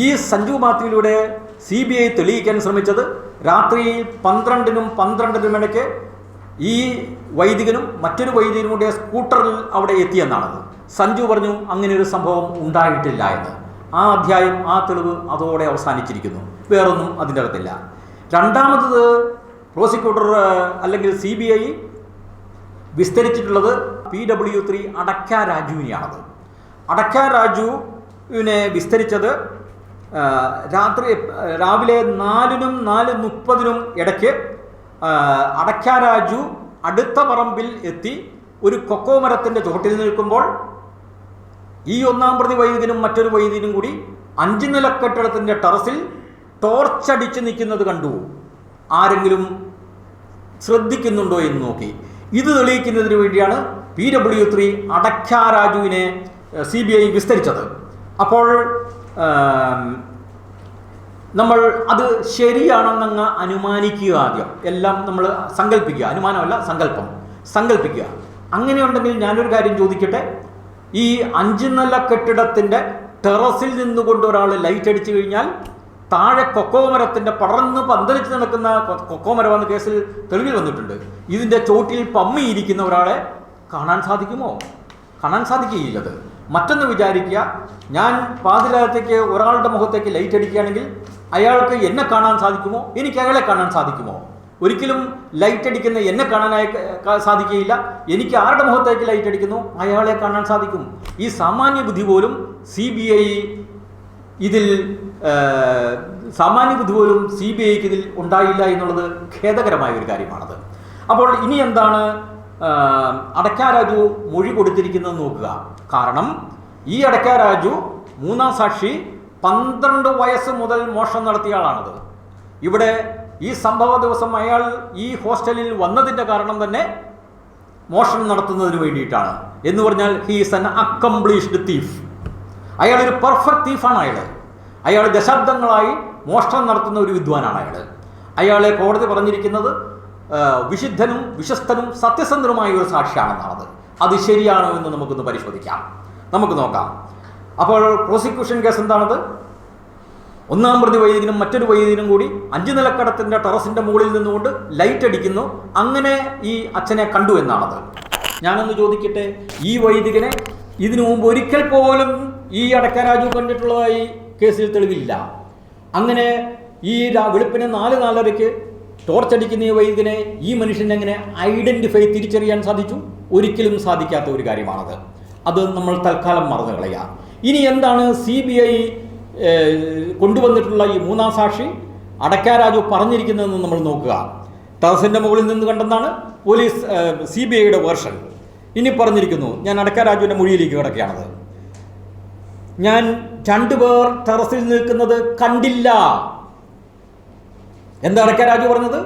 ഈ സഞ്ജു മാത്യുവിലൂടെ CBI തെളിയിക്കാൻ ശ്രമിച്ചത് രാത്രി 12-നും 12-നും ഇടയ്ക്ക് ഈ വൈദികനും മറ്റൊരു വൈദികനും കൂടെ സ്കൂട്ടറിൽ അവിടെ എത്തിയെന്നാണത്. സഞ്ജു പറഞ്ഞു അങ്ങനെ ഒരു സംഭവം ഉണ്ടായിട്ടില്ല എന്ന്. ആ അധ്യായം, ആ തെളിവ് അതോടെ അവസാനിച്ചിരിക്കുന്നു. വേറൊന്നും അതിൻ്റെ അകത്തില്ല. രണ്ടാമത് പ്രോസിക്യൂട്ടർ അല്ലെങ്കിൽ CBI വിസ്തരിച്ചിട്ടുള്ളത് PW3 അടക്ക രാജുവിനെയാണത്. അടക്ക രാജുവിനെ വിസ്തരിച്ചത് രാവിലെ 4-നും 4:30-നും ഇടയ്ക്ക് അടക്ക രാജു അടുത്ത പറമ്പിൽ എത്തി ഒരു കൊക്കോ മരത്തിൻ്റെ ചുവട്ടിൽ നിൽക്കുമ്പോൾ ഈ ഒന്നാം പ്രതി വൈദികനും മറ്റൊരു വൈദികനും കൂടി 5 നില കെട്ടിടത്തിൻ്റെ ടെറസിൽ ടോർച്ചടിച്ച് നിൽക്കുന്നത് കണ്ടു. ആരെങ്കിലും ശ്രദ്ധിക്കുന്നുണ്ടോ എന്ന് നോക്കി. ഇത് തെളിയിക്കുന്നതിന് വേണ്ടിയാണ് PW3 അടക്ക രാജുവിനെ CBI വിസ്തരിച്ചത്. അപ്പോൾ നമ്മൾ അത് ശരിയാണെന്നങ്ങ് അനുമാനിക്കുക. ആദ്യം എല്ലാം നമ്മൾ സങ്കല്പിക്കുക, അനുമാനമല്ല സങ്കല്പിക്കുക. അങ്ങനെയുണ്ടെങ്കിൽ ഞാനൊരു കാര്യം ചോദിക്കട്ടെ. ഈ 5 നില കെട്ടിടത്തിൻ്റെ ടെറസിൽ നിന്നുകൊണ്ട് ഒരാൾ ലൈറ്റ് അടിച്ചു കഴിഞ്ഞാൽ താഴെ കൊക്കോമരത്തിൻ്റെ പടർന്ന് പന്തലിച്ച് നടക്കുന്ന കൊക്കോമരമെന്ന കേസിൽ തെളിവിൽ വന്നിട്ടുണ്ട്. ഇതിൻ്റെ ചോട്ടിൽ പമ്മിയിരിക്കുന്ന ഒരാളെ കാണാൻ സാധിക്കുമോ? കാണാൻ സാധിക്കുകയില്ലത്. മറ്റൊന്ന് വിചാരിക്കുക, ഞാൻ പാതിരാത്തേക്ക് ഒരാളുടെ മുഖത്തേക്ക് ലൈറ്റ് അടിക്കുകയാണെങ്കിൽ അയാൾക്ക് എന്നെ കാണാൻ സാധിക്കുമോ? എനിക്ക് അയാളെ കാണാൻ സാധിക്കുമോ? ഒരിക്കലും ലൈറ്റ് അടിക്കുന്ന എന്നെ കാണാനായി സാധിക്കുകയില്ല. എനിക്ക് ആരുടെ മുഖത്തേക്ക് ലൈറ്റ് അടിക്കുന്നു അയാളെ കാണാൻ സാധിക്കും. ഈ സാമാന്യ ബുദ്ധി പോലും CBIക്ക് ഇതിൽ ഉണ്ടായില്ല എന്നുള്ളത് ഖേദകരമായ ഒരു കാര്യമാണത്. അപ്പോൾ ഇനി എന്താണ് അടക്ക രാജു മൊഴി കൊടുത്തിരിക്കുന്നത് നോക്കുക. കാരണം ഈ അടക്ക രാജു മൂന്നാം സാക്ഷി 12 വയസ്സ് മുതൽ മോഷണം നടത്തിയ ആളാണത്. ഇവിടെ ഈ സംഭവ ദിവസം അയാൾ ഈ ഹോസ്റ്റലിൽ വന്നതിൻ്റെ കാരണം തന്നെ മോഷണം നടത്തുന്നതിന് വേണ്ടിയിട്ടാണ്. എന്ന് പറഞ്ഞാൽ he is an accomplished thief. അയാളൊരു പെർഫെക്റ്റ് തീഫാണ്. അയാൾ ദശാബ്ദങ്ങളായി മോഷണം നടത്തുന്ന ഒരു വിദ്വാനാണ്. അയാളെ കോടതി പറഞ്ഞിരിക്കുന്നത് വിശുദ്ധനും വിശ്വസ്തനും സത്യസന്ധനുമായ ഒരു സാക്ഷിയാണെന്നാണത്. അത് ശരിയാണോ എന്ന് നമുക്കൊന്ന് പരിശോധിക്കാം, നമുക്ക് നോക്കാം. അപ്പോൾ പ്രോസിക്യൂഷൻ കേസ് എന്താണത്? ഒന്നാം പ്രതി വൈദികനും മറ്റൊരു വൈദികനും കൂടി 5 നിലക്കടത്തിൻ്റെ ടെറസിൻ്റെ മുകളിൽ നിന്നുകൊണ്ട് ലൈറ്റ് അടിക്കുന്നു. അങ്ങനെ ഈ അച്ഛനെ കണ്ടു എന്നാണത്. ഞാനൊന്ന് ചോദിക്കട്ടെ, ഈ വൈദികനെ ഇതിനു മുമ്പ് ഒരിക്കൽ പോലും ഈ അടക്ക രാജു കണ്ടിട്ടുള്ളതായി കേസിൽ തെളിവില്ല. അങ്ങനെ ഈ വെളുപ്പിന് 4-4:30 ടോർച്ചടിക്കുന്ന ഈ വൈദികനെ ഈ മനുഷ്യനെ എങ്ങനെ തിരിച്ചറിയാൻ സാധിച്ചു? ഒരിക്കലും സാധിക്കാത്ത ഒരു കാര്യമാണത്. അത് നമ്മൾ തൽക്കാലം മറന്നു കളയാം. ഇനി എന്താണ് CBI കൊണ്ടുവന്നിട്ടുള്ള ഈ മൂന്നാം സാക്ഷി അടക്ക രാജു പറഞ്ഞിരിക്കുന്നതെന്ന് നമ്മൾ നോക്കുക. ടെറസിൻ്റെ മുകളിൽ നിന്ന് കണ്ടെന്നാണ് പോലീസ് CBIയുടെ വേർഷൻ. ഇനി പറഞ്ഞിരിക്കുന്നു, ഞാൻ അടക്ക രാജുവിൻ്റെ മൊഴിയിലേക്ക് കിടക്കുകയാണത്. ഞാൻ 2 പേർ ടെറസിൽ നിൽക്കുന്നത് കണ്ടില്ല. എന്താ അടക്ക രാജു പറഞ്ഞത്?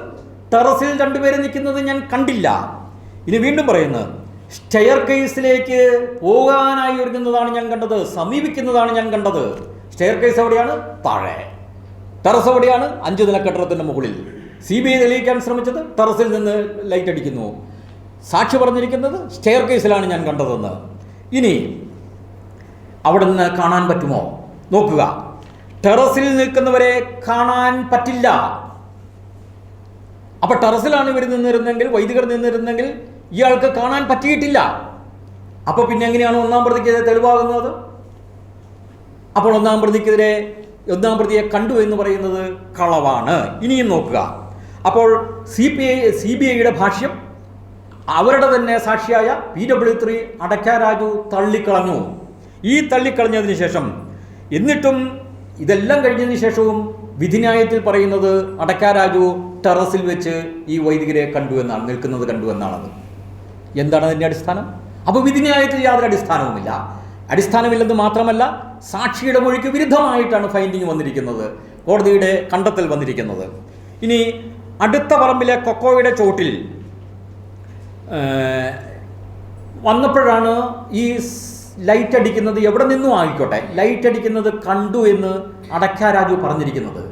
ടെറസിൽ 2 പേര് നിൽക്കുന്നത് ഞാൻ കണ്ടില്ല. ഇനി വീണ്ടും പറയുന്നത്, സ്റ്റെയർ കേസിലേക്ക് പോകാനായി ഒരുങ്ങുന്നതാണ് ഞാൻ കണ്ടത്, സമീപിക്കുന്നതാണ് ഞാൻ കണ്ടത്. സ്റ്റെയർ കേസ് എവിടെയാണ്? താഴെ. ടെറസ് എവിടെയാണ്? 5 നില കെട്ടിടത്തിൻ്റെ മുകളിൽ. CBI തെളിയിക്കാൻ ശ്രമിച്ചത് ടെറസിൽ നിന്ന് ലൈറ്റ് അടിക്കുന്നു. സാക്ഷി പറഞ്ഞിരിക്കുന്നത് സ്റ്റെയർ കേസിലാണ് ഞാൻ കണ്ടതെന്ന്. ഇനി അവിടെ നിന്ന് കാണാൻ പറ്റുമോ? നോക്കുക, ടെറസിൽ നിൽക്കുന്നവരെ കാണാൻ പറ്റില്ല. അപ്പോൾ ടെറസിലാണ് ഇവർ നിന്നിരുന്നെങ്കിൽ, വൈദികർ നിന്നിരുന്നെങ്കിൽ ഇയാൾക്ക് കാണാൻ പറ്റിയിട്ടില്ല. അപ്പോൾ പിന്നെ എങ്ങനെയാണ് ഒന്നാം പ്രതിക്കെതിരെ തെളിവാകുന്നത്? അപ്പോൾ ഒന്നാം പ്രതിയെ കണ്ടു എന്ന് പറയുന്നത് കളവാണ്. ഇനിയും നോക്കുക. അപ്പോൾ CBIയുടെ ഭാഷ്യം അവരുടെ തന്നെ സാക്ഷിയായ PW3 അടക്ക രാജു തള്ളിക്കളഞ്ഞു. ഈ തള്ളിക്കളഞ്ഞതിന് ശേഷം, എന്നിട്ടും ഇതെല്ലാം കഴിഞ്ഞതിന് ശേഷവും വിധിന്യായത്തിൽ പറയുന്നത് അടക്ക രാജു ടെറസിൽ വെച്ച് ഈ വൈദികരെ നിൽക്കുന്നത് കണ്ടു എന്നാണത്. എന്താണ് അതിൻ്റെ അടിസ്ഥാനം? അപ്പോൾ വിധിന്യായത്തിൽ യാതൊരു അടിസ്ഥാനവുമില്ല. അടിസ്ഥാനമില്ലെന്ന് മാത്രമല്ല, സാക്ഷിയുടെ മൊഴിക്ക് വിരുദ്ധമായിട്ടാണ് ഫൈൻഡിങ് വന്നിരിക്കുന്നത്, കോടതിയുടെ കണ്ടെത്തൽ വന്നിരിക്കുന്നത്. ഇനി അടുത്ത പറമ്പിലെ കൊക്കോയുടെ ചോട്ടിൽ വന്നപ്പോഴാണ് ഈ ലൈറ്റ് അടിക്കുന്നത് എവിടെ നിന്നും ആയിക്കോട്ടെ, ലൈറ്റ് അടിക്കുന്നത് കണ്ടു എന്ന് അടക്കാ രാജു പറഞ്ഞിരിക്കുന്നത്.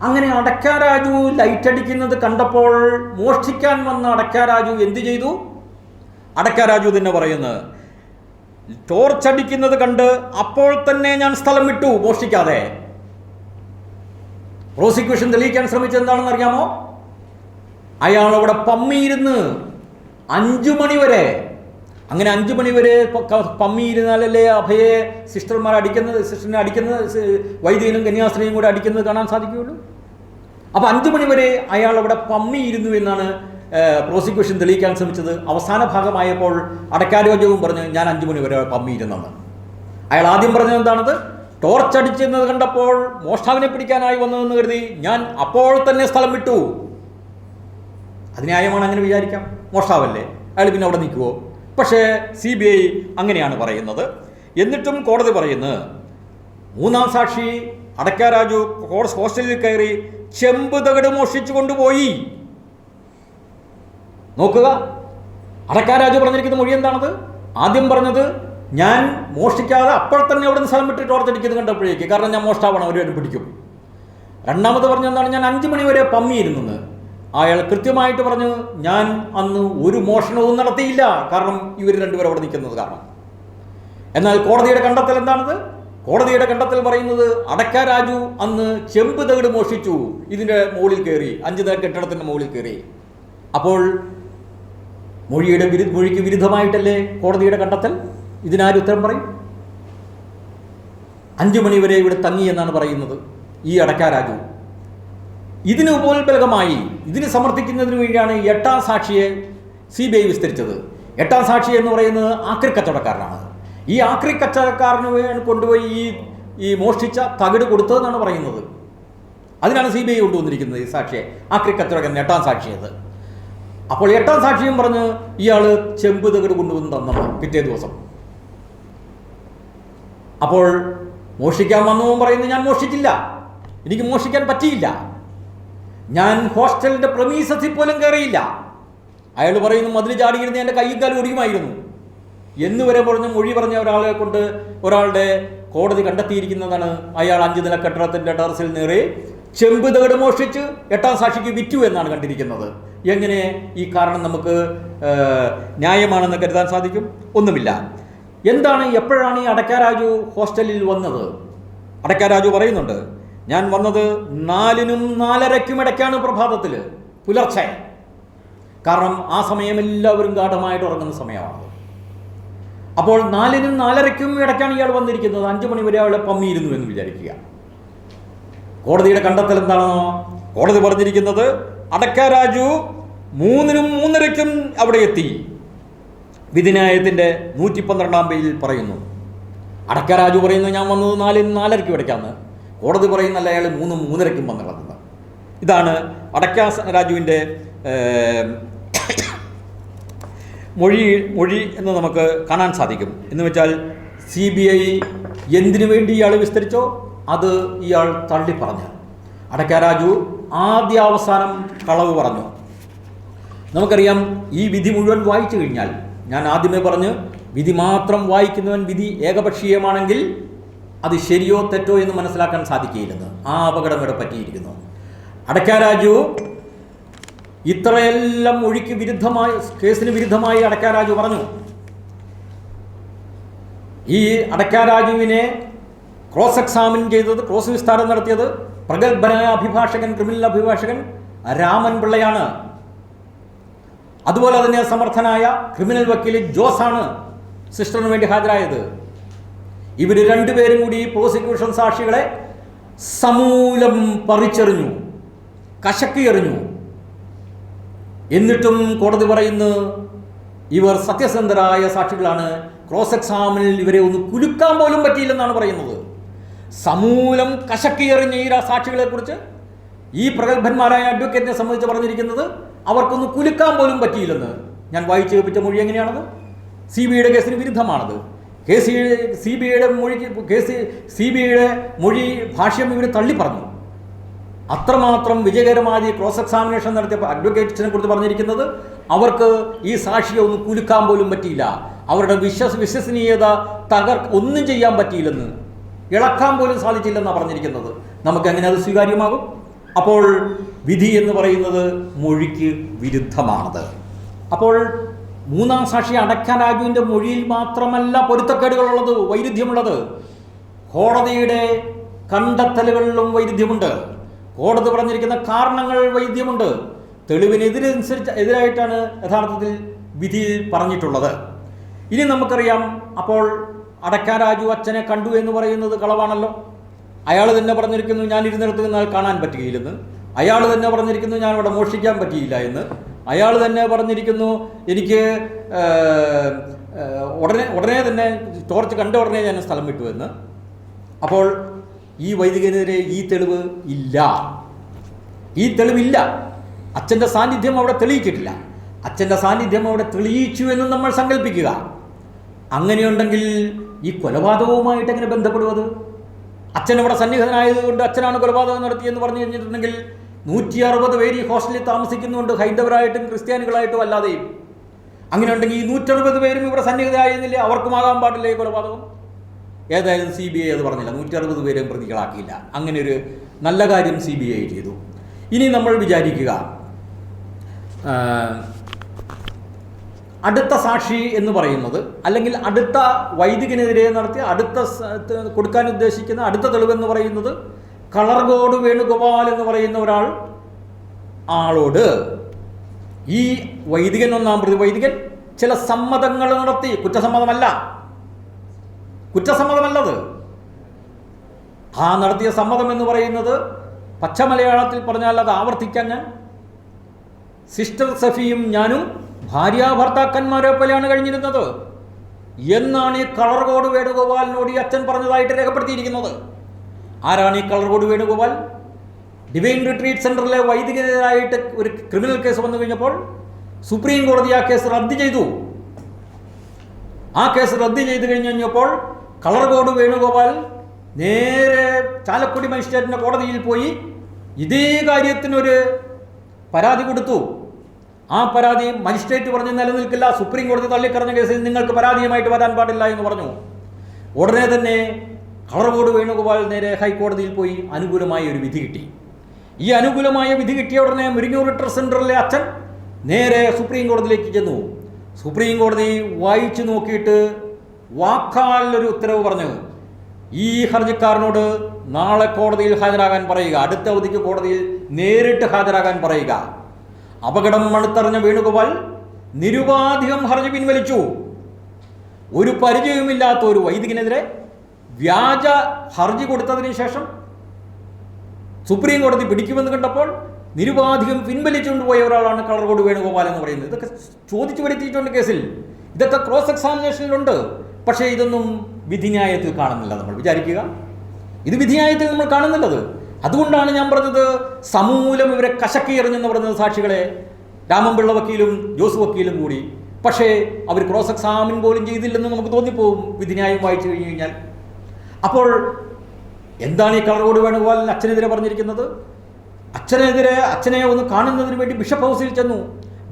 അങ്ങനെ അടക്കാ രാജു ലൈറ്റ് അടിക്കുന്നത് കണ്ടപ്പോൾ മോഷ്ടിക്കാൻ വന്ന അടക്കാ രാജു എന്തു ചെയ്തു? അടക്കാ രാജു തന്നെ പറയുന്നത്, ടോർച്ചടിക്കുന്നത് കണ്ട് അപ്പോൾ തന്നെ ഞാൻ സ്ഥലം വിട്ടു മോഷ്ടിക്കാതെ. പ്രോസിക്യൂഷൻ തെളിയിക്കാൻ ശ്രമിച്ചത് എന്താണെന്ന് അറിയാമോ? അയാൾ അവിടെ പമ്മിയിരുന്ന് 5 മണി വരെ. അങ്ങനെ 5 മണി വരെ പമ്മിയിരുന്നാലല്ലേ അഭയെ സിസ്റ്റർമാർ അടിക്കുന്നത്, സിസ്റ്ററിനെ അടിക്കുന്നത്, വൈദികനും കന്യാസ്ത്രീയും കൂടെ അടിക്കുന്നത് കാണാൻ സാധിക്കുകയുള്ളൂ. അപ്പോൾ 5 മണി വരെ അയാൾ അവിടെ പമ്മിയിരുന്നു എന്നാണ് പ്രോസിക്യൂഷൻ തെളിയിക്കാൻ ശ്രമിച്ചത്. അവസാന ഭാഗമായപ്പോൾ അടക്കാ രാജുവും പറഞ്ഞു ഞാൻ 5 മണി വരെ പമ്മിയിരുന്നെന്ന്. അയാൾ ആദ്യം പറഞ്ഞത് എന്താണത്? ടോർച്ചടിച്ചെന്നത് കണ്ടപ്പോൾ മോഷ്ടാവിനെ പിടിക്കാനായി വന്നതെന്ന് കരുതി ഞാൻ അപ്പോൾ തന്നെ സ്ഥലം വിട്ടു. അത് ന്യായമാണ്, അങ്ങനെ വിചാരിക്കാം. മോഷ്ടാവല്ലേ, അയാൾ പിന്നെ അവിടെ നിൽക്കുമോ? പക്ഷേ CBI അങ്ങനെയാണ് പറയുന്നത്. എന്നിട്ടും കോടതി പറയുന്നത് 3-ാം സാക്ഷി അടക്കാ രാജു ഹോസ്റ്റലിൽ കയറി ചെമ്പ് തകിട് മോഷ്ടിച്ചു കൊണ്ടുപോയി. നോക്കുക, അടക്കാ രാജു പറഞ്ഞിരിക്കുന്ന മൊഴി എന്താണത്? ആദ്യം പറഞ്ഞത് ഞാൻ മോഷ്ടിക്കാതെ അപ്പോൾ തന്നെ അവിടെ നിന്ന് സ്ഥലം വിട്ട് ടോർച്ചടിക്കുന്നത് കണ്ടപ്പോഴേക്ക്, കാരണം ഞാൻ മോഷ്ടാവാണ്, അവരും പിടിക്കും. രണ്ടാമത് പറഞ്ഞ എന്താണ്? ഞാൻ 5 മണി വരെ പമ്മിയിരുന്നെന്ന്. അയാൾ കൃത്യമായിട്ട് പറഞ്ഞു ഞാൻ അന്ന് ഒരു മോഷണവും നടത്തിയില്ല, കാരണം ഇവർ രണ്ടുപേരും അവിടെ നിൽക്കുന്നത് കാരണം. എന്നാൽ കോടതിയുടെ കണ്ടെത്തൽ എന്താണത്? കോടതിയുടെ കണ്ടെത്തൽ പറയുന്നത് അടക്കാ രാജു അന്ന് ചെമ്പ് തകിട് മോഷ്ടിച്ചു, ഇതിൻ്റെ മുകളിൽ കയറി, 5 നില കെട്ടിടത്തിൻ്റെ മുകളിൽ കയറി. അപ്പോൾ മൊഴിക്ക് വിരുദ്ധമായിട്ടല്ലേ കോടതിയുടെ കണ്ടെത്തൽ? ഇതിനാരും ഉത്തരം പറയും? 5 മണി വരെ ഇവിടെ തങ്ങി എന്നാണ് പറയുന്നത് ഈ അടക്കാ രാജു. ഇതിന് ഉപോത്ബലകമായി ഇതിന് സമർത്ഥിക്കുന്നതിന് വേണ്ടിയാണ് 8-ാം സാക്ഷിയെ CBI വിസ്തരിച്ചത്. 8-ാം സാക്ഷി എന്ന് പറയുന്നത് ആക്രി കച്ചവടക്കാരനാണ്. ഈ ആക്രി കച്ചവടക്കാരന് കൊണ്ടുപോയി ഈ മോഷ്ടിച്ച തകിട് കൊടുത്തതെന്നാണ് പറയുന്നത്. അതിനാണ് CBI കൊണ്ടുവന്നിരിക്കുന്നത് ഈ സാക്ഷിയെ, ആക്രി കച്ചവടക്കാരൻ 8-ാം സാക്ഷിയത്. അപ്പോൾ 8-ാം സാക്ഷിയും പറഞ്ഞ് ഇയാൾ ചെമ്പ് തകിട് കൊണ്ടുവന്ന് തന്നതാണ് പിറ്റേ ദിവസം. അപ്പോൾ മോഷ്ടിക്കാൻ വന്നവൻ പറയുന്നത് ഞാൻ മോഷ്ടിച്ചില്ല, എനിക്ക് മോഷ്ടിക്കാൻ പറ്റിയില്ല, ഞാൻ ഹോസ്റ്റലിൻ്റെ പ്രമീസസിൽ പോലും കയറിയില്ല. അയാൾ പറയുന്നു മതിൽ ചാടിയിരുന്ന് എൻ്റെ കൈയും കാലും ഒടിയുമായിരുന്നു എന്നുവരെ പറഞ്ഞ് മൊഴി പറഞ്ഞ ഒരാളുടെ കോടതി കണ്ടെത്തിയിരിക്കുന്നതാണ് അയാൾ 5 നില കെട്ടിടത്തിൻ്റെ ടെറസിൽ നേരെ ചെമ്പ് തകിട് മോഷ്ടിച്ച് 8-ാം സാക്ഷിക്ക് വിറ്റു എന്നാണ് കണ്ടിരിക്കുന്നത്. എങ്ങനെ ഈ കാരണം നമുക്ക് ന്യായമാണെന്ന് കരുതാൻ സാധിക്കും? ഒന്നുമില്ല. എന്താണ്, എപ്പോഴാണ് ഈ അടക്കാ രാജു ഹോസ്റ്റലിൽ വന്നത്? അടക്കാ രാജു പറയുന്നുണ്ട് ഞാൻ വന്നത് 4-നും 4:30-ക്കും ഇടയ്ക്കാണ്, പ്രഭാതത്തിൽ, പുലർച്ചെ. കാരണം ആ സമയം എല്ലാവരും ഗാഠമായിട്ട് ഉറങ്ങുന്ന സമയമാണ്. അപ്പോൾ 4-നും 4:30-ക്കും ഇടയ്ക്കാണ് ഇയാൾ വന്നിരിക്കുന്നത്. 5 മണി വരെ അയാളെ പമ്മിയിരുന്നു എന്ന് വിചാരിക്കുക. കോടതിയുടെ കണ്ടെത്തൽ എന്താണെന്നോ? കോടതി പറഞ്ഞിരിക്കുന്നത് അടക്കാ രാജു 3-നും 3:30-ക്കും അവിടെ എത്തി. വിധിന്യായത്തിൻ്റെ 112-ാം പേജിൽ പറയുന്നു. അടക്കാ രാജു പറയുന്നത് ഞാൻ വന്നത് 4-നും 4:30-ക്കും ഇടയ്ക്കാണ്. കോടതി പറയുന്നല്ല അയാൾ 3-നും 3:30-ക്കും വന്നിടക്കുന്നത്. ഇതാണ് അടക്കാ രാജുവിൻ്റെ മൊഴി എന്ന് നമുക്ക് കാണാൻ സാധിക്കും. എന്ന് വെച്ചാൽ CBI എന്തിനു വേണ്ടി ഇയാൾ വിസ്തരിച്ചോ അത് ഇയാൾ തള്ളി പറഞ്ഞു. അടക്കാ രാജു ആദ്യ അവസാനം കളവ് പറഞ്ഞു. നമുക്കറിയാം, ഈ വിധി മുഴുവൻ വായിച്ചു കഴിഞ്ഞാൽ, ഞാൻ ആദ്യമേ പറഞ്ഞ് വിധി മാത്രം വായിക്കുന്നവൻ വിധി ഏകപക്ഷീയമാണെങ്കിൽ അത് ശരിയോ തെറ്റോ എന്ന് മനസ്സിലാക്കാൻ സാധിക്കുകയില്ലെന്ന്. ആ അപകടം ഇവിടെ പറ്റിയിരിക്കുന്നു. അടക്കാ രാജു ഇത്രയെല്ലാം മൊഴിക്ക് വിരുദ്ധമായി, കേസിന് വിരുദ്ധമായി അടക്കാ രാജു പറഞ്ഞു. ഈ അടക്കാ രാജുവിനെ ക്രോസ് എക്സാമിൻ ചെയ്തത്, ക്രോസ് വിസ്താരം നടത്തിയത് പ്രഗത്ഭനായ അഭിഭാഷകൻ, ക്രിമിനൽ അഭിഭാഷകൻ രാമൻ പിള്ളയാണ്. അതുപോലെ തന്നെ സമർത്ഥനായ ക്രിമിനൽ വക്കീൽ ജോസാണ് സിസ്റ്ററിന് വേണ്ടി ഹാജരായത്. ഇവർ രണ്ടുപേരും കൂടി പ്രോസിക്യൂഷൻ സാക്ഷികളെ സമൂലം പറിച്ചെറിഞ്ഞു, കശക്കിയെറിഞ്ഞു. എന്നിട്ടും കോടതി പറയുന്നു ഇവർ സത്യസന്ധരായ സാക്ഷികളാണ്, ക്രോസ് എക്സാമിനിൽ ഇവരെ ഒന്ന് കുലുക്കാൻ പോലും പറ്റിയില്ലെന്നാണ് പറയുന്നത്. സമൂലം കശക്കിയെറിഞ്ഞ ഈ സാക്ഷികളെക്കുറിച്ച് ഈ പ്രഗത്ഭന്മാരായ അഡ്വക്കേറ്റിനെ സംബന്ധിച്ച് പറഞ്ഞിരിക്കുന്നത് അവർക്കൊന്ന് കുലുക്കാൻ പോലും പറ്റിയില്ലെന്ന്. ഞാൻ വായിച്ചു കേൾപ്പിച്ച മൊഴി എങ്ങനെയാണത്? CBIയുടെ കേസിന് വിരുദ്ധമാണത്. CBIയുടെ മൊഴി ഭാഷ്യം ഇവർ തള്ളി പറഞ്ഞു. അത്രമാത്രം വിജയകരമായ ക്രോസ് എക്സാമിനേഷൻ നടത്തിയ അഡ്വക്കേറ്റ്സിനെ കുറിച്ച് പറഞ്ഞിരിക്കുന്നത് അവർക്ക് ഈ സാക്ഷിയെ ഒന്ന് കുലുക്കാൻ പോലും പറ്റിയില്ല, അവരുടെ വിശ്വസനീയത ഒന്നും ചെയ്യാൻ പറ്റിയില്ലെന്ന്, ഇളക്കാൻ പോലും സാധിച്ചില്ലെന്നാണ് പറഞ്ഞിരിക്കുന്നത്. നമുക്ക് എങ്ങനെ അത് സ്വീകാര്യമാകും? അപ്പോൾ വിധി എന്ന് പറയുന്നത് മൊഴിക്ക് വിരുദ്ധമാണത്. അപ്പോൾ മൂന്നാം സാക്ഷി അടയ്ക്കാൻ രാജുവിൻ്റെ മൊഴിയിൽ മാത്രമല്ല പൊരുത്തക്കേടുകളുള്ളത്, വൈരുദ്ധ്യമുള്ളത്. കോടതിയുടെ കണ്ടെത്തലുകളിലും വൈരുദ്ധ്യമുണ്ട്. കോടതി പറഞ്ഞിരിക്കുന്ന കാരണങ്ങൾ വൈരുദ്ധ്യമുണ്ട്. എതിരായിട്ടാണ് യഥാർത്ഥത്തിൽ വിധിയിൽ പറഞ്ഞിട്ടുള്ളത്. ഇനി നമുക്കറിയാം, അപ്പോൾ അടയ്ക്കാൻ രാജു അച്ഛനെ കണ്ടു എന്ന് പറയുന്നത് കളവാണല്ലോ. അയാൾ തന്നെ പറഞ്ഞിരിക്കുന്നു ഞാൻ ഇരുന്നിടത്ത് നിന്നാൽ കാണാൻ പറ്റുകയില്ലെന്ന്. അയാൾ തന്നെ പറഞ്ഞിരിക്കുന്നു ഞാൻ അവിടെ മോഷ്ടിക്കാൻ പറ്റിയില്ല എന്ന്. അയാൾ തന്നെ പറഞ്ഞിരിക്കുന്നു എനിക്ക് ഉടനെ തന്നെ ടോർച്ച് കണ്ട ഉടനെ ഞാൻ സ്ഥലം വിട്ടു എന്ന്. അപ്പോൾ ഈ വൈദികനെതിരെ ഈ തെളിവ് ഇല്ല, ഈ തെളിവില്ല. അച്ഛൻ്റെ സാന്നിധ്യം അവിടെ തെളിയിച്ചിട്ടില്ല. അച്ഛൻ്റെ സാന്നിധ്യം അവിടെ തെളിയിച്ചു എന്ന് നമ്മൾ സങ്കല്പിക്കുക. അങ്ങനെയുണ്ടെങ്കിൽ ഈ കൊലപാതകവുമായിട്ട് എങ്ങനെ ബന്ധപ്പെടുന്നത്? അച്ഛൻ അവിടെ സന്നിഹിതനായതുകൊണ്ട് അച്ഛനാണ് കൊലപാതകം നടത്തിയെന്ന് പറഞ്ഞു കഴിഞ്ഞിട്ടുണ്ടെങ്കിൽ 160 പേര് ഈ ഹോസ്റ്റലിൽ താമസിക്കുന്നുണ്ട്, ഹൈന്ദവരായിട്ടും ക്രിസ്ത്യാനികളായിട്ടും അല്ലാതെയും. അങ്ങനെ ഉണ്ടെങ്കിൽ ഈ 160 പേരും ഇവിടെ സന്നിഹിതരായിരുന്നില്ലേ? അവർക്കുമാകാൻ പാടില്ല ഈ കൊലപാതകം? ഏതായാലും CBI അത് പറഞ്ഞില്ല, 160 പേരെയും പ്രതികളാക്കിയില്ല. അങ്ങനെ ഒരു നല്ല കാര്യം CBI ചെയ്തു. ഇനി നമ്മൾ വിചാരിക്കുക, അടുത്ത സാക്ഷി എന്ന് പറയുന്നത്, അല്ലെങ്കിൽ അടുത്ത വൈദികനെതിരെ നടത്തിയ കൊടുക്കാൻ ഉദ്ദേശിക്കുന്ന അടുത്ത തെളിവെന്ന് പറയുന്നത് കളർകോട് വേണുഗോപാൽ എന്ന് പറയുന്ന ആളോട് ഈ വൈദികൻ, ഒന്നാം പ്രതി വൈദികൻ ചില സമ്മതങ്ങൾ നടത്തി. കുറ്റസമ്മതമല്ലത്. ആ നടത്തിയ സമ്മതം എന്ന് പറയുന്നത് പച്ച മലയാളത്തിൽ പറഞ്ഞാൽ അത് ആവർത്തിക്കാൻ ഞാൻ, സിസ്റ്റർ സഫിയും ഞാനും ഭാര്യാഭർത്താക്കന്മാരെ പോലെയാണ് കഴിഞ്ഞിരുന്നത് എന്നാണ് ഈ കളർകോട് വേണുഗോപാലിനോട് ഈ അച്ഛൻ പറഞ്ഞതായിട്ട് രേഖപ്പെടുത്തിയിരിക്കുന്നത്. ആരാണ് ഈ കളർകോട് വേണുഗോപാൽ? ഡിവൈൻ റിട്രീറ്റ് സെന്ററിലെ വൈദികരായിട്ട് ഒരു ക്രിമിനൽ കേസ് വന്നു കഴിഞ്ഞപ്പോൾ സുപ്രീം കോടതി ആ കേസ് റദ്ദ് ചെയ്തു. ആ കേസ് റദ്ദ് ചെയ്ത് കഴിഞ്ഞപ്പോൾ കളർകോട് വേണുഗോപാൽ നേരെ ചാലക്കുടി മജിസ്ട്രേറ്റിൻ്റെ കോടതിയിൽ പോയി ഇതേ കാര്യത്തിനൊരു പരാതി കൊടുത്തു. ആ പരാതി മജിസ്ട്രേറ്റ് പറഞ്ഞ് നിലനിൽക്കില്ല, സുപ്രീം കോടതി തള്ളിക്കറഞ്ഞ കേസിൽ നിങ്ങൾക്ക് പരാതിയുമായിട്ട് വരാൻ പാടില്ല എന്ന് പറഞ്ഞു. ഉടനെ തന്നെ കളർകോട് വേണുഗോപാൽ നേരെ ഹൈക്കോടതിയിൽ പോയി അനുകൂലമായ ഒരു വിധി കിട്ടി. ഈ അനുകൂലമായ വിധി കിട്ടിയ ഉടനെ മുരിങ്ങൂർ റിട്രീറ്റ് സെന്ററിലെ അച്ഛൻ നേരെ സുപ്രീം കോടതിയിലേക്ക് ചെന്നു. സുപ്രീം കോടതി വായിച്ചു നോക്കിയിട്ട് വാക്കാലൊരു ഉത്തരവ് പറഞ്ഞു, ഈ ഹർജിക്കാരനോട് നാളെ കോടതിയിൽ ഹാജരാകാൻ പറയുക, അടുത്ത അവധിക്ക് കോടതിയിൽ നേരിട്ട് ഹാജരാകാൻ പറയുക. അപകടം മണത്തറിഞ്ഞ വേണുഗോപാൽ നിരുപാധികം ഹർജി പിൻവലിച്ചു. ഒരു പരിചയവുമില്ലാത്ത ഒരു വൈദികനെതിരെ വ്യാജ ഹർജി കൊടുത്തതിന് ശേഷം സുപ്രീം കോടതി പിടിക്കുമെന്ന് കണ്ടപ്പോൾ നിരുപാധികം പിൻവലിച്ചുകൊണ്ട് പോയ ഒരാളാണ് കളർകോട് വേണുഗോപാൽ എന്ന് പറയുന്നത്. ഇതൊക്കെ ചോദിച്ചു വരുത്തിയിട്ടുണ്ട് കേസിൽ, ഇതൊക്കെ ക്രോസ് എക്സാമിനേഷനിലുണ്ട്. പക്ഷേ ഇതൊന്നും വിധിന്യായത്തിൽ കാണുന്നില്ല. നമ്മൾ വിചാരിക്കുക, ഇത് വിധിന്യായത്തിൽ നമ്മൾ കാണുന്നില്ലത്. അതുകൊണ്ടാണ് ഞാൻ പറഞ്ഞത് സമൂലം ഇവരെ കശക്കി എറിഞ്ഞെന്ന് പറഞ്ഞത് സാക്ഷികളെ, രാമൻപിള്ള വക്കീലും ജോസ് വക്കീലും കൂടി. പക്ഷേ അവർ ക്രോസ് എക്സാമിൻ പോലും ചെയ്തില്ലെന്ന് നമുക്ക് തോന്നിപ്പോവും വിധിന്യായം വായിച്ചു കഴിഞ്ഞു കഴിഞ്ഞാൽ. അപ്പോൾ എന്താണ് ഈ കളർകോട് വേണുഗോപാൽ അച്ഛനെതിരെ പറഞ്ഞിരിക്കുന്നത്? അച്ഛനെ ഒന്ന് കാണുന്നതിന് വേണ്ടി ബിഷപ്പ് ഹൗസിൽ ചെന്നു.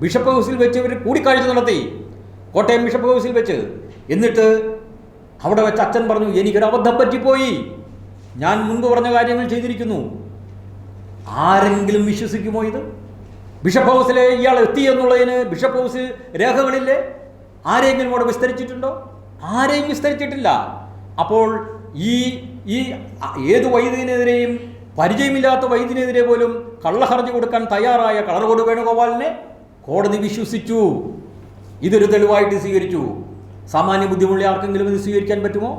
ബിഷപ്പ് ഹൗസിൽ വെച്ച് ഇവർ കൂടിക്കാഴ്ച നടത്തി, കോട്ടയം ബിഷപ്പ് ഹൗസിൽ വെച്ച്. എന്നിട്ട് അവിടെ വെച്ച് അച്ഛൻ പറഞ്ഞു, എനിക്കൊരു അബദ്ധം പറ്റിപ്പോയി, ഞാൻ മുൻപ് പറഞ്ഞ കാര്യങ്ങൾ ചെയ്തിരിക്കുന്നു. ആരെങ്കിലും വിശ്വസിക്കുമോ ഇത്? ബിഷപ്പ് ഹൗസിലെ ഇയാൾ എത്തി എന്നുള്ളതിന് ബിഷപ്പ് ഹൗസിൽ രേഖകളില്ലേ? ആരെങ്കിലും അവിടെ വിസ്തരിച്ചിട്ടുണ്ടോ? ആരെയും വിസ്തരിച്ചിട്ടില്ല. അപ്പോൾ ഈ ഏത് വൈദികനെതിരെയും, പരിചയമില്ലാത്ത വൈദികനെതിരെ പോലും കള്ളഹർജി കൊടുക്കാൻ തയ്യാറായ കളർകോട് വേണുഗോപാലിനെ കോടതി വിശ്വസിച്ചു. ഇതൊരു തെളിവായിട്ട് സ്വീകരിച്ചു. സാമാന്യ ബുദ്ധിമുള്ള ആർക്കെങ്കിലും ഇത് സ്വീകരിക്കാൻ പറ്റുമോ?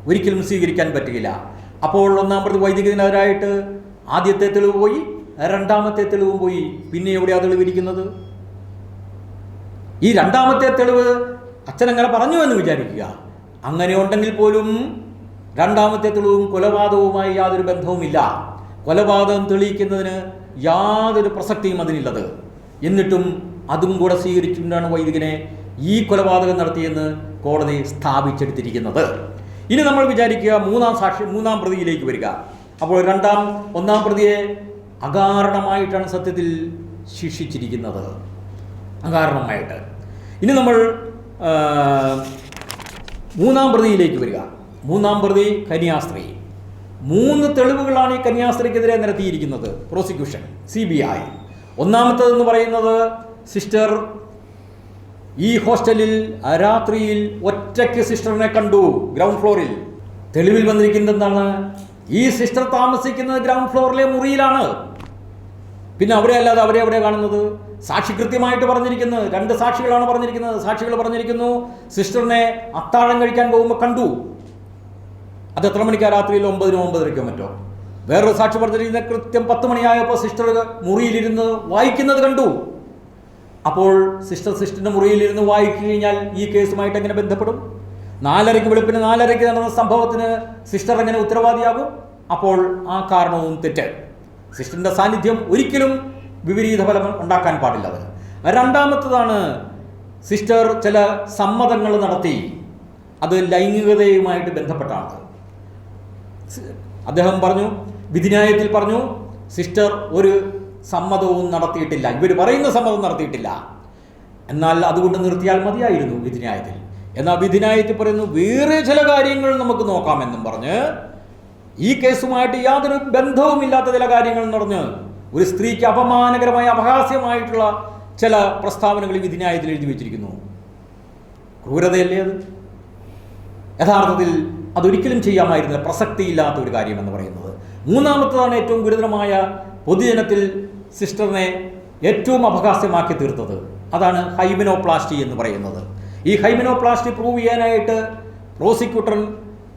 ഒരിക്കലും സ്വീകരിക്കാൻ പറ്റുകയില്ല. അപ്പോൾ ഒന്നാം പ്രതി വൈദികനെതിരായിട്ട് ആദ്യത്തെ തെളിവ് പോയി, രണ്ടാമത്തെ തെളിവും പോയി. പിന്നെ എവിടെയാണ് തെളിവിരിക്കുന്നത്? ഈ രണ്ടാമത്തെ തെളിവ് അച്ഛൻ അങ്ങനെ പറഞ്ഞു എന്ന് വിചാരിക്കുക. അങ്ങനെ ഉണ്ടെങ്കിൽ പോലും രണ്ടാമത്തെ തെളിവും കൊലപാതകവുമായി യാതൊരു ബന്ധവുമില്ല. കൊലപാതകം തെളിയിക്കുന്നതിന് യാതൊരു പ്രസക്തിയും അതിനില്ലത്. എന്നിട്ടും അതും കൂടെ സ്വീകരിച്ചുകൊണ്ടാണ് വൈദികനെ ഈ കൊലപാതകം നടത്തിയെന്ന് കോടതി സ്ഥാപിച്ചെടുത്തിരിക്കുന്നത്. ഇനി നമ്മൾ വിചാരിക്കുക മൂന്നാം പ്രതിയിലേക്ക് വരിക. അപ്പോൾ ഒന്നാം പ്രതിയെ അകാരണമായിട്ടാണ് സത്യത്തിൽ ശിക്ഷിച്ചിരിക്കുന്നത്, അകാരണമായിട്ട്. ഇനി നമ്മൾ മൂന്നാം പ്രതിയിലേക്ക് വരിക. മൂന്നാം പ്രതി കന്യാസ്ത്രീ. 3 തെളിവുകളാണ് ഈ കന്യാസ്ത്രീക്കെതിരെ നിരത്തിയിരിക്കുന്നത് പ്രോസിക്യൂഷൻ, CBI. ഒന്നാമത്തേതെന്ന് പറയുന്നത്, സിസ്റ്റർ ഈ ഹോസ്റ്റലിൽ രാത്രിയിൽ ഒറ്റയ്ക്ക് സിസ്റ്ററിനെ കണ്ടു ഗ്രൗണ്ട് ഫ്ലോറിൽ. തെളിവിൽ വന്നിരിക്കുന്നത് എന്താണ്? ഈ സിസ്റ്റർ താമസിക്കുന്നത് ഗ്രൗണ്ട് ഫ്ലോറിലെ മുറിയിലാണ്. പിന്നെ അവരെ അല്ലാതെ അവരെ എവിടെ കാണുന്നത്? സാക്ഷി കൃത്യമായിട്ട് പറഞ്ഞിരിക്കുന്നത്, 2 സാക്ഷികളാണ് പറഞ്ഞിരിക്കുന്നത്. സാക്ഷികൾ പറഞ്ഞിരിക്കുന്നു സിസ്റ്ററിനെ അത്താഴം കഴിക്കാൻ പോകുമ്പോൾ കണ്ടു. അത് എത്ര മണിക്കാണ്? രാത്രിയിൽ 9-9:30 മറ്റോ. വേറൊരു സാക്ഷി പറഞ്ഞിരിക്കുന്നത് കൃത്യം 10 മണിയായപ്പോൾ സിസ്റ്റർ മുറിയിലിരുന്ന് വായിക്കുന്നത് കണ്ടു. അപ്പോൾ സിസ്റ്ററിൻ്റെ മുറിയിലിരുന്ന് വായിച്ചു കഴിഞ്ഞാൽ ഈ കേസുമായിട്ട് എങ്ങനെ ബന്ധപ്പെടും? 4:30 വെളുപ്പിന് 4:30 നടന്ന സംഭവത്തിന് സിസ്റ്റർ എങ്ങനെ ഉത്തരവാദിയാകും? അപ്പോൾ ആ കാരണവും തെറ്റ്. സിസ്റ്ററിൻ്റെ സാന്നിധ്യം ഒരിക്കലും വിപരീത ഫലം ഉണ്ടാക്കാൻ പാടില്ല. രണ്ടാമത്തതാണ്, സിസ്റ്റർ ചില സമ്മതങ്ങൾ നടത്തി. അത് ലൈംഗികതയുമായിട്ട് ബന്ധപ്പെട്ടാണ്. അദ്ദേഹം പറഞ്ഞു, വിധിന്യായത്തിൽ പറഞ്ഞു, സിസ്റ്റർ ഒരു സമ്മതവും നടത്തിയിട്ടില്ല, ഇവർ പറയുന്ന സമ്മതം നടത്തിയിട്ടില്ല. എന്നാൽ അതുകൊണ്ട് നിർത്തിയാൽ മതിയായിരുന്നു വിധിന്യായത്തിൽ. എന്നാൽ വിധിന്യായത്തിൽ പറയുന്നു വേറെ ചില കാര്യങ്ങൾ നമുക്ക് നോക്കാമെന്നും പറഞ്ഞ്, ഈ കേസുമായിട്ട് യാതൊരു ബന്ധവുമില്ലാത്ത ചില കാര്യങ്ങൾ പറഞ്ഞ് ഒരു സ്ത്രീക്ക് അപമാനകരമായ അപഹാസ്യമായിട്ടുള്ള ചില പ്രസ്താവനകൾ വിധിന്യായത്തിൽ എഴുതി വെച്ചിരിക്കുന്നു. ക്രൂരതയല്ലേ അത്? യഥാർത്ഥത്തിൽ അതൊരിക്കലും ചെയ്യാമായിരുന്ന പ്രസക്തിയില്ലാത്ത ഒരു കാര്യമെന്ന് പറയുന്നത്. മൂന്നാമത്തതാണ് ഏറ്റവും ഗുരുതരമായ, പൊതുജനത്തിൽ സിസ്റ്ററിനെ ഏറ്റവും അപഹാസ്യമാക്കി തീർത്തത്. അതാണ് ഹൈമെനോപ്ലാസ്റ്റി എന്ന് പറയുന്നത്. ഈ ഹൈമെനോപ്ലാസ്റ്റി പ്രൂവ് ചെയ്യാനായിട്ട്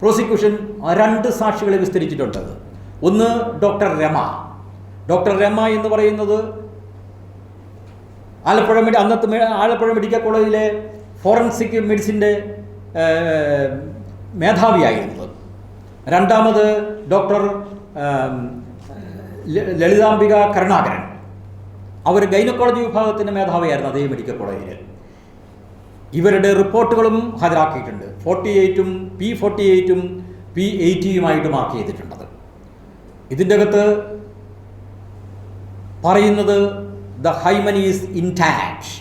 പ്രോസിക്യൂഷൻ 2 സാക്ഷികളെ വിസ്തരിച്ചിട്ടുണ്ട്. ഒന്ന് ഡോക്ടർ രമ. ഡോക്ടർ രമ എന്ന് പറയുന്നത് ആലപ്പുഴ മെഡിക്കൽ കോളേജിലെ ഫോറൻസിക് മെഡിസിൻ്റെ മേധാവിയായിരുന്നത്. രണ്ടാമത് ഡോക്ടർ ലളിതാംബിക കരുണാകരൻ, അവർ ഗൈനക്കോളജി വിഭാഗത്തിൻ്റെ മേധാവിയായിരുന്നു അതേ മെഡിക്കൽ കോളേജിൽ. ഇവരുടെ റിപ്പോർട്ടുകളും ഹാജരാക്കിയിട്ടുണ്ട്. 48-ഉം P48-ഉം P80-യുമായിട്ട് മാർക്ക് ചെയ്തിട്ടുണ്ടത്. ഇതിൻ്റെ അകത്ത് പറയുന്നത് the hymen is intact.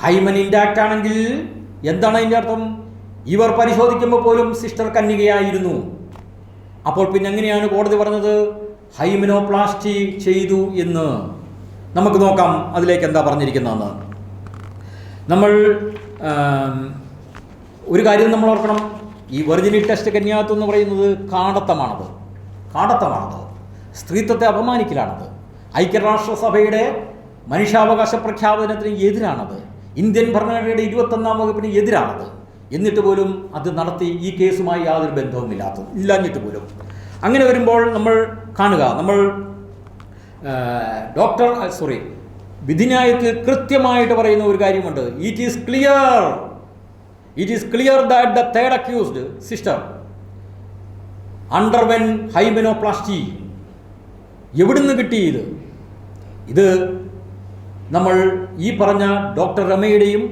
Hymen intact ആണെങ്കിൽ എന്താണ് അതിൻ്റെ അർത്ഥം? ഇവർ പരിശോധിക്കുമ്പോൾ പോലും സിസ്റ്റർ കന്യകയായിരുന്നു. അപ്പോൾ പിന്നെ എങ്ങനെയാണ് കോടതി പറഞ്ഞത് ഹൈമെനോപ്ലാസ്റ്റി ചെയ്തു എന്ന്? നമുക്ക് നോക്കാം അതിലേക്ക് എന്താ പറഞ്ഞിരിക്കുന്നതെന്ന്. നമ്മൾ ഒരു കാര്യം നമ്മൾ ഓർക്കണം, ഈ വെർജിനിറ്റി ടെസ്റ്റ് കന്യാത്വം എന്ന് പറയുന്നത് കാടത്തമാണത്. സ്ത്രീത്വത്തെ അപമാനിക്കലാണത്. ഐക്യരാഷ്ട്രസഭയുടെ മനുഷ്യാവകാശ പ്രഖ്യാപനത്തിന് എതിരാണത്. ഇന്ത്യൻ ഭരണഘടനയുടെ 21-ാം വകുപ്പിന് എതിരാണത്. എന്നിട്ട് പോലും അത് നടത്തി ഈ കേസുമായി യാതൊരു ബന്ധവുമില്ലാഞ്ഞിട്ട് പോലും. അങ്ങനെ വരുമ്പോൾ നമ്മൾ കാണുക, നമ്മൾ വിധിന്യായത്തിൽ കൃത്യമായിട്ട് പറയുന്ന ഒരു കാര്യമുണ്ട്. It is clear that the third accused sister underwent hymenoplasty. എവിടുന്ന് കിട്ടി ഇത് നമ്മൾ ഈ പറഞ്ഞ ഡോക്ടർ രമയുടെയും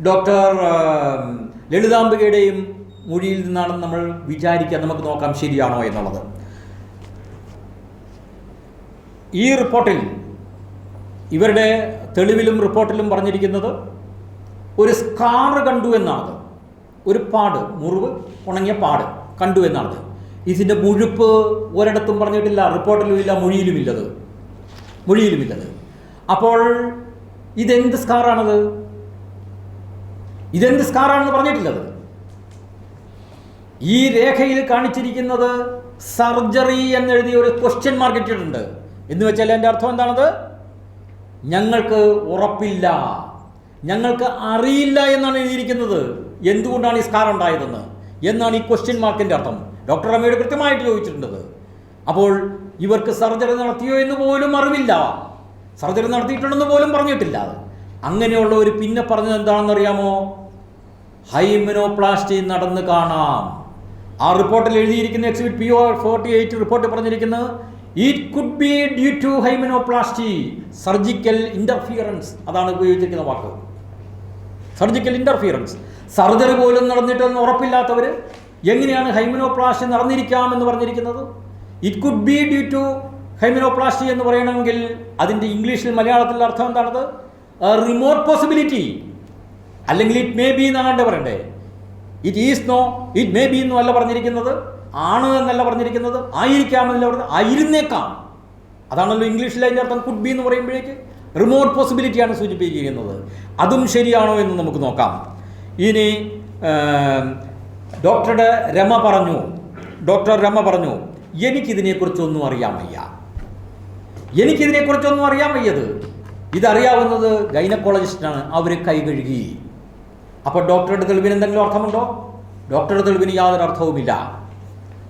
ഡോക്ടർ ലളിതാംബികയുടെയും മൊഴിയിൽ നിന്നാണെന്ന് നമ്മൾ വിചാരിക്കാൻ നമുക്ക് നോക്കാം ശരിയാണോ എന്നുള്ളത്. ഈ റിപ്പോർട്ടിൽ, ഇവരുടെ തെളിവിലും റിപ്പോർട്ടിലും പറഞ്ഞിരിക്കുന്നത് ഒരു സ്കാർ കണ്ടു എന്നാണ്. ഒരു പാട്, മുറിവ്, ഉണങ്ങിയ പാട് കണ്ടു എന്നാണ്. ഇതിൻ്റെ മുഴുപ്പ് ഒരിടത്തും പറഞ്ഞിട്ടില്ല, റിപ്പോർട്ടിലും ഇല്ല, മൊഴിയിലുമില്ലത്. അപ്പോൾ ഇതെന്ത് സ്കാറാണെന്ന് പറഞ്ഞിട്ടില്ലത്. ഈ രേഖയിൽ കാണിച്ചിരിക്കുന്നത് സർജറി എന്നെഴുതിയ ഒരു ക്വസ്റ്റ്യൻ മാർക്ക് ഇട്ടിട്ടുണ്ട്. എന്ന് വെച്ചാൽ എൻ്റെ അർത്ഥം എന്താണത്? ഞങ്ങൾക്ക് ഉറപ്പില്ല, ഞങ്ങൾക്ക് അറിയില്ല എന്നാണ് എഴുതിയിരിക്കുന്നത്. എന്തുകൊണ്ടാണ് ഈ സ്കാർ ഉണ്ടായതെന്ന് എന്നാണ് ഈ ക്വസ്റ്റ്യൻ മാർക്കിൻ്റെ അർത്ഥം. ഡോക്ടർ രമയോട് കൃത്യമായിട്ട് ചോദിച്ചിട്ടുണ്ടത്. അപ്പോൾ ഇവർക്ക് സർജറി നടത്തിയോ എന്ന് പോലും അറിവില്ല, സർജറി നടത്തിയിട്ടുണ്ടെന്ന് പോലും പറഞ്ഞിട്ടില്ല. അങ്ങനെയുള്ളവർ പിന്നെ പറഞ്ഞത് എന്താണെന്നറിയാമോ? ഹൈമെനോപ്ലാസ്റ്റി നടന്ന് കാണാം. ആ റിപ്പോർട്ടിൽ എഴുതിയിരിക്കുന്ന എക്സിബിറ്റ് P48 റിപ്പോർട്ട് പറഞ്ഞിരിക്കുന്നത് it could be due to hymenoplasty surgical interference. അതാണ് ഉപയോഗിച്ചിരിക്കുന്ന വാക്ക്, സർജിക്കൽ ഇൻ്റർഫിയറൻസ്. സർജറി പോലും നടന്നിട്ടെന്ന് ഉറപ്പില്ലാത്തവർ എങ്ങനെയാണ് ഹൈമനോപ്ലാസ്റ്റി നടന്നിരിക്കാം എന്ന് പറഞ്ഞിരിക്കുന്നത്? It could be due to hymenoplasty എന്ന് പറയണമെങ്കിൽ അതിൻ്റെ ഇംഗ്ലീഷിൽ മലയാളത്തിലുള്ള അർത്ഥം എന്താണത്? Remote possibility. അല്ലെങ്കിൽ ഇറ്റ് മേ ബി എന്നാണ് പറയണ്ടേ. It is no, it may be എന്നും അല്ല പറഞ്ഞിരിക്കുന്നത്, ആണ് എന്നല്ല പറഞ്ഞിരിക്കുന്നത്, ആയിരിക്കാമെന്നല്ല പറഞ്ഞത്, ആയിരുന്നേക്കാം. അതാണല്ലോ ഇംഗ്ലീഷിൽ അതിൻ്റെ അർത്ഥം. കുഡ് ബി എന്ന് പറയുമ്പോഴേക്ക് റിമോട്ട് പോസിബിലിറ്റിയാണ് സൂചിപ്പിക്കുന്നത്. അതും ശരിയാണോ എന്ന് നമുക്ക് നോക്കാം. ഇനി ഡോക്ടർ രമ പറഞ്ഞു എനിക്കിതിനെക്കുറിച്ചൊന്നും അറിയാൻ വയ്യത്. ഇതറിയാവുന്നത് ഗൈനക്കോളജിസ്റ്റാണ്, അവർ കൈ കഴുകി. അപ്പോൾ ഡോക്ടറുടെ തെളിവിന് എന്തെങ്കിലും അർത്ഥമുണ്ടോ? ഡോക്ടറുടെ തെളിവിന് യാതൊരു അർത്ഥവുമില്ല.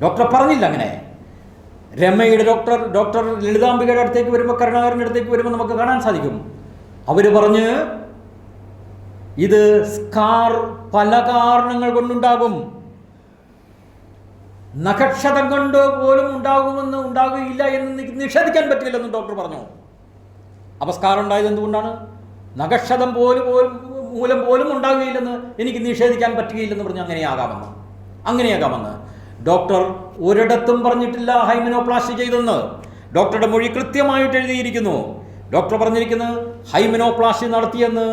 ഡോക്ടർ പറഞ്ഞില്ല അങ്ങനെ. രമയുടെ ഡോക്ടർ ലളിതാംബികയുടെ അടുത്തേക്ക് വരുമ്പോൾ, കരുണാകരൻ്റെ അടുത്തേക്ക് വരുമ്പോൾ നമുക്ക് കാണാൻ സാധിക്കും. അവർ പറഞ്ഞ് ഇത് സ്കാർ പല കാരണങ്ങൾ കൊണ്ടുണ്ടാകും, നഖക്ഷതം കൊണ്ട് പോലും ഉണ്ടാകുകയില്ല എന്ന് നിഷേധിക്കാൻ പറ്റില്ലെന്ന് ഡോക്ടർ പറഞ്ഞു. അപ്പോൾ സ്കാർ ഉണ്ടായത് എന്തുകൊണ്ടാണ്? നഖക്ഷതം മൂലം പോലും ഉണ്ടാകുകയില്ലെന്ന് എനിക്ക് നിഷേധിക്കാൻ പറ്റുകയില്ലെന്ന് പറഞ്ഞു. അങ്ങനെയാകാമെന്ന് ഡോക്ടർ ഒരിടത്തും പറഞ്ഞിട്ടില്ല ഹൈമനോപ്ലാസ്റ്റി ചെയ്തെന്ന്. ഡോക്ടറുടെ മൊഴി കൃത്യമായിട്ട് എഴുതിയിരിക്കുന്നു. ഡോക്ടർ പറഞ്ഞിരിക്കുന്നത് ഹൈമനോപ്ലാസ്റ്റി നടത്തിയെന്ന്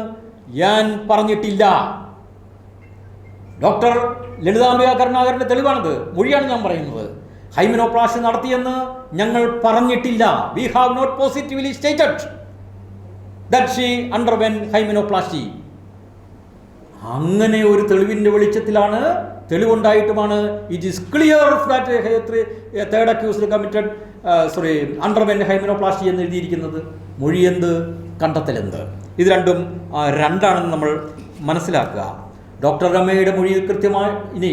ഞാൻ പറഞ്ഞിട്ടില്ല. ഡോക്ടർ ലളിതാംബിക കരുണാകരൻ്റെ തെളിവാണത്, മൊഴിയാണ് ഞാൻ പറയുന്നത്. ഹൈമനോപ്ലാസ്റ്റി നടത്തിയെന്ന് ഞങ്ങൾ പറഞ്ഞിട്ടില്ല. We have not positively stated that she underwent hymenoplasty. അങ്ങനെ ഒരു തെളിവിൻ്റെ വെളിച്ചത്തിലാണ്, തെളിവുണ്ടായിട്ടുമാണ് it is clear that third accused committed underwent hymenoplasty എന്ന് എഴുതിയിരിക്കുന്നത്. മൊഴി എന്ത്, കണ്ടെത്തലെന്ത്, ഇത് രണ്ടാണെന്ന് നമ്മൾ മനസ്സിലാക്കുക. ഡോക്ടർ രമയുടെ മൊഴിയിൽ കൃത്യമായി. ഇനി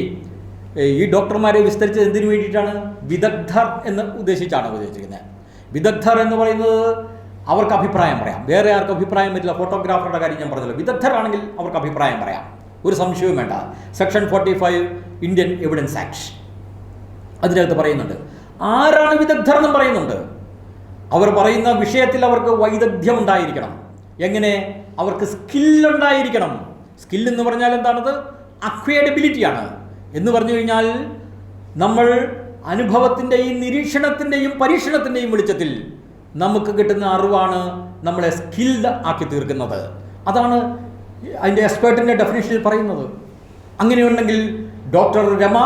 ഈ ഡോക്ടർമാരെ വിസ്തരിച്ചത് എന്തിനു വേണ്ടിയിട്ടാണ്? വിദഗ്ധർ എന്ന് ഉദ്ദേശിച്ചിരിക്കുന്നത്. വിദഗ്ധർ എന്ന് പറയുന്നത് അവർക്ക് അഭിപ്രായം പറയാം, വേറെ ആർക്കും അഭിപ്രായം പറ്റില്ല. ഫോട്ടോഗ്രാഫറുടെ കാര്യം ഞാൻ പറഞ്ഞല്ലോ, വിദഗ്ധരാണെങ്കിൽ അവർക്ക് അഭിപ്രായം പറയാം, ഒരു സംശയവും വേണ്ട. സെക്ഷൻ 45 ഇന്ത്യൻ എവിഡൻസ് ആക്ട് അതിനകത്ത് പറയുന്നുണ്ട്. ആരാണ് വിദഗ്ധർ എന്നും പറയുന്നുണ്ട്. അവർ പറയുന്ന വിഷയത്തിൽ അവർക്ക് വൈദഗ്ധ്യം ഉണ്ടായിരിക്കണം. എങ്ങനെ? അവർക്ക് സ്കില്ലുണ്ടായിരിക്കണം. സ്കില്ലെന്ന് പറഞ്ഞാൽ എന്താണത്? അക്വയർഡബിലിറ്റിയാണ്. എന്ന് പറഞ്ഞു കഴിഞ്ഞാൽ നമ്മൾ അനുഭവത്തിൻ്റെയും നിരീക്ഷണത്തിൻ്റെയും പരീക്ഷണത്തിൻ്റെയും വെളിച്ചത്തിൽ നമുക്ക് കിട്ടുന്ന അറിവാണ് നമ്മളെ സ്കിൽഡ് ആക്കി തീർക്കുന്നത്. അതാണ് അതിൻ്റെ എക്സ്പേർട്ടിൻ്റെ ഡെഫിനേഷനിൽ പറയുന്നത്. അങ്ങനെയുണ്ടെങ്കിൽ ഡോക്ടർ രമ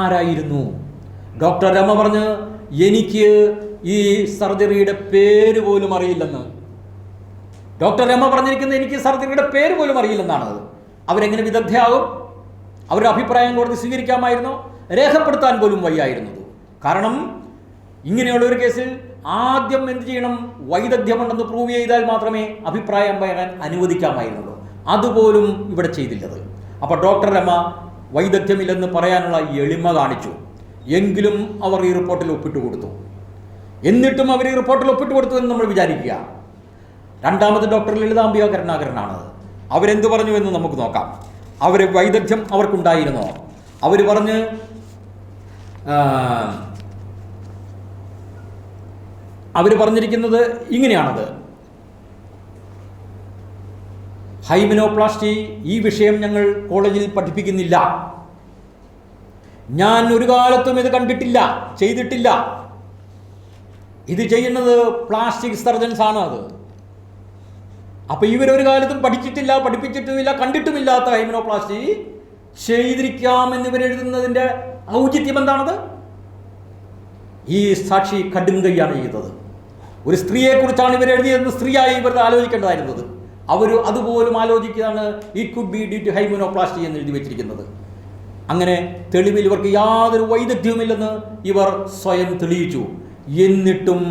ആരായിരുന്നു? ഡോക്ടർ രമ പറഞ്ഞ് എനിക്ക് ഈ സർജറിയുടെ പേര് പോലും അറിയില്ലെന്ന്. ഡോക്ടർ രമ പറഞ്ഞിരിക്കുന്നത് എനിക്ക് സർജറിയുടെ പേര് പോലും അറിയില്ലെന്നാണ്. അവരെങ്ങനെ വിദഗ്ധയാകും? അവരുടെ അഭിപ്രായം കോടതി സ്വീകരിക്കാമായിരുന്നോ? രേഖപ്പെടുത്താൻ പോലും വയ്യായിരുന്നത്. കാരണം ഇങ്ങനെയുള്ള ഒരു കേസിൽ ആദ്യം എന്ത് ചെയ്യണം? വൈദഗ്ധ്യമുണ്ടെന്ന് പ്രൂവ് ചെയ്താൽ മാത്രമേ അഭിപ്രായം പറയാൻ അനുവദിക്കാമായിരുന്നുള്ളൂ. അതുപോലും ഇവിടെ ചെയ്തില്ലത്. അപ്പോൾ ഡോക്ടർ രമ വൈദഗ്ധ്യമില്ലെന്ന് പറയാനുള്ള എളിമ കാണിച്ചു. എങ്കിലും അവർ ഈ റിപ്പോർട്ടിൽ ഒപ്പിട്ട് കൊടുത്തു. എന്നിട്ടും അവർ ഈ റിപ്പോർട്ടിൽ ഒപ്പിട്ട് കൊടുത്തു എന്ന് നമ്മൾ വിചാരിക്കുക. രണ്ടാമത് ഡോക്ടർ ലളിതാംബിക കരുണാകരനാണ്. അവരെന്ത് പറഞ്ഞു എന്ന് നമുക്ക് നോക്കാം. അവർ വൈദഗ്ധ്യം അവർക്കുണ്ടായിരുന്നോ? അവർ പറഞ്ഞ് പറഞ്ഞിരിക്കുന്നത് ഇങ്ങനെയാണത്: ഹൈമനോപ്ലാസ്റ്റി ഈ വിഷയം ഞങ്ങൾ കോളേജിൽ പഠിപ്പിക്കുന്നില്ല. ഞാൻ ഒരു കാലത്തും ഇത് കണ്ടിട്ടില്ല, ചെയ്തിട്ടില്ല. ഇത് ചെയ്യുന്നത് പ്ലാസ്റ്റിക് സർജൻസ് ആണ്. അത് അപ്പോൾ ഇവരൊരു കാലത്തും പഠിച്ചിട്ടില്ല, പഠിപ്പിച്ചിട്ടുമില്ല, കണ്ടിട്ടുമില്ലാത്ത ഹൈമനോപ്ലാസ്റ്റി ചെയ്തിരിക്കാമെന്ന് ഇവരെഴുതുന്നതിൻ്റെ ഔചിത്യം എന്താണത്? ഈ സാക്ഷി കടുങ്കൈയാണ് ചെയ്തത്. ഒരു സ്ത്രീയെക്കുറിച്ചാണ് ഇവരെഴുതിയതെന്ന് സ്ത്രീയായി ഇവർ ആലോചിക്കേണ്ടതായിരുന്നത്. അവർ അതുപോലും ആലോചിക്കുകയാണ് it could be due to hymenoplasty എന്ന് എഴുതി വെച്ചിരിക്കുന്നത്. അങ്ങനെ തെളിവിൽ ഇവർക്ക് യാതൊരു വൈദഗ്ധ്യവുമില്ലെന്ന് ഇവർ സ്വയം തെളിയിച്ചു. എന്നിട്ടും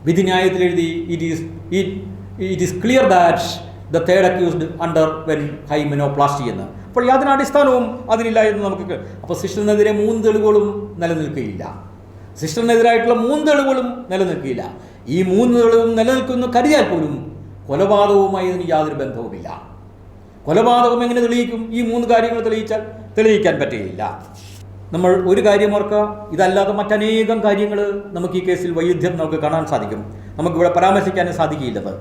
വിധിന്യായത്തിൽ എഴുതി it is clear that the third accused underwent hymenoplasty എന്ന്. അപ്പോൾ യാതൊരു അടിസ്ഥാനവും അതിനില്ല എന്ന് നമുക്ക്. അപ്പോൾ സിസ്റ്ററിനെതിരെ 3 തെളിവുകളും നിലനിൽക്കുകയില്ല. സിസ്റ്ററിനെതിരായിട്ടുള്ള 3 തെളിവുകളും നിലനിൽക്കുകയില്ല. ഈ 3 തെളിവും നിലനിൽക്കുന്നു കരുതിയാൽ പോലും കൊലപാതകവുമായി ഇതിന് യാതൊരു ബന്ധവുമില്ല. കൊലപാതകം എങ്ങനെ തെളിയിക്കും? ഈ 3 കാര്യങ്ങൾ തെളിയിക്കാൻ പറ്റുകയില്ല. നമ്മൾ ഒരു കാര്യം ഓർക്കുക, ഇതല്ലാതെ മറ്റനേകം കാര്യങ്ങൾ നമുക്ക് ഈ കേസിൽ വൈരുദ്ധ്യം നമുക്ക് കാണാൻ സാധിക്കും. നമുക്കിവിടെ പരാമർശിക്കാനും സാധിക്കുകയില്ലത്.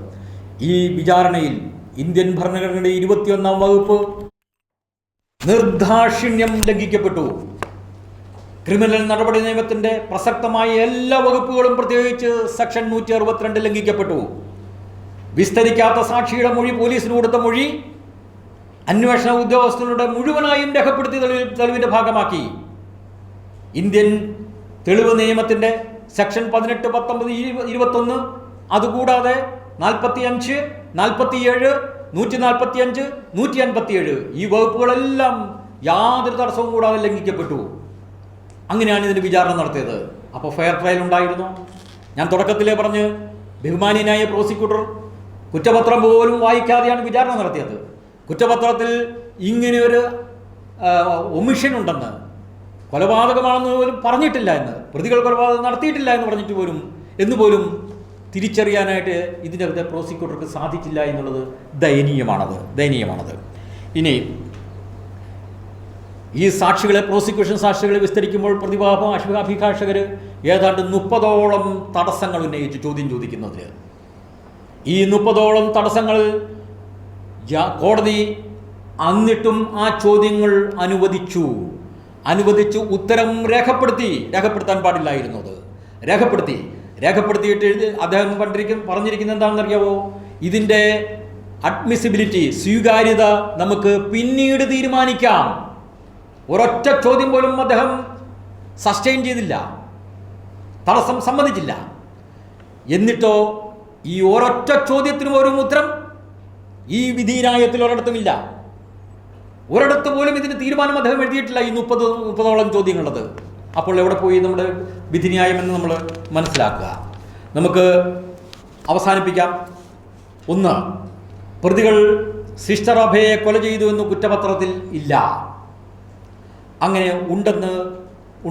ഈ വിചാരണയിൽ ഇന്ത്യൻ ഭരണഘടനയുടെ 21-ാം വകുപ്പ് നിർദാക്ഷിണ്യം ലംഘിക്കപ്പെട്ടു. ക്രിമിനൽ നടപടി നിയമത്തിൻ്റെ പ്രസക്തമായ എല്ലാ വകുപ്പുകളും പ്രത്യേകിച്ച് സെക്ഷൻ 162 ലംഘിക്കപ്പെട്ടു. വിസ്തരിക്കാത്ത സാക്ഷിയുടെ മൊഴി, പോലീസിന് കൊടുത്ത മൊഴി അന്വേഷണ ഉദ്യോഗസ്ഥരുടെ മുഴുവനായും രേഖപ്പെടുത്തി തെളിവിൻ്റെ ഭാഗമാക്കി. ഇന്ത്യൻ തെളിവ് നിയമത്തിൻ്റെ സെക്ഷൻ 18, 19, 21 അതുകൂടാതെ 45, 47, 145, 157 ഈ വകുപ്പുകളെല്ലാം യാതൊരു തടസ്സവും കൂടാതെ ലംഘിക്കപ്പെട്ടു. അങ്ങനെയാണ് ഇതിന് വിചാരണ നടത്തിയത്. അപ്പോൾ ഫെയർ ട്രയൽ ഉണ്ടായിരുന്നു. ഞാൻ തുടക്കത്തിലേ പറഞ്ഞ് ബഹുമാനീയനായ പ്രോസിക്യൂട്ടർ കുറ്റപത്രം പോലും വായിക്കാതെയാണ് വിചാരണ നടത്തിയത്. കുറ്റപത്രത്തിൽ ഇങ്ങനെയൊരു ഒമിഷൻ ഉണ്ടെന്ന്, കൊലപാതകമാണെന്ന് പോലും പറഞ്ഞിട്ടില്ല എന്ന്, പ്രതികൾ കൊലപാതകം നടത്തിയിട്ടില്ല എന്ന് പറഞ്ഞിട്ട് പോലും തിരിച്ചറിയാനായിട്ട് ഇതിനകത്തെ പ്രോസിക്യൂട്ടർക്ക് സാധിച്ചില്ല എന്നുള്ളത് ദയനീയമാണത്. ഇനി ഈ സാക്ഷികളെ, പ്രോസിക്യൂഷൻ സാക്ഷികളെ വിസ്തരിക്കുമ്പോൾ പ്രതിഭാഗം അഭിഭാഷകർ ഏതാണ്ട് 30ഓളം തടസ്സങ്ങൾ ഉന്നയിച്ച് ചോദ്യം ചോദിക്കുന്നതിന്. ഈ 30ഓളം തടസ്സങ്ങൾ കോടതി എന്നിട്ടും ആ ചോദ്യങ്ങൾ അനുവദിച്ചു ഉത്തരം രേഖപ്പെടുത്താൻ പാടില്ലായിരുന്നത് രേഖപ്പെടുത്തിയിട്ട് അദ്ദേഹം പറഞ്ഞിരിക്കുന്നത് എന്താണെന്നറിയാവോ? ഇതിൻ്റെ അഡ്മിസിബിലിറ്റി, സ്വീകാര്യത നമുക്ക് പിന്നീട് തീരുമാനിക്കാം. ഒരൊറ്റ ചോദ്യം പോലും അദ്ദേഹം സസ്റ്റെയിൻ ചെയ്തില്ല, തടസ്സം സമ്മതിച്ചില്ല. എന്നിട്ടോ ഈ ഒരൊറ്റ ചോദ്യത്തിനും ഒരു ഉത്തരം ഈ വിധിന്യായത്തിൽ ഒരിടത്തുമില്ല. ഒരിടത്ത് പോലും ഇതിന് തീരുമാനം അദ്ദേഹം എഴുതിയിട്ടില്ല. ഈ 30ഓളം ചോദ്യങ്ങളുള്ളത്. അപ്പോൾ എവിടെ പോയി നമ്മുടെ വിധിന്യായം എന്ന് നമ്മൾ മനസ്സിലാക്കുക. നമുക്ക് അവസാനിപ്പിക്കാം. 1, പ്രതികൾ സിസ്റ്റർ അഭയെ കൊല ചെയ്തു എന്ന് കുറ്റപത്രത്തിൽ ഇല്ല. അങ്ങനെ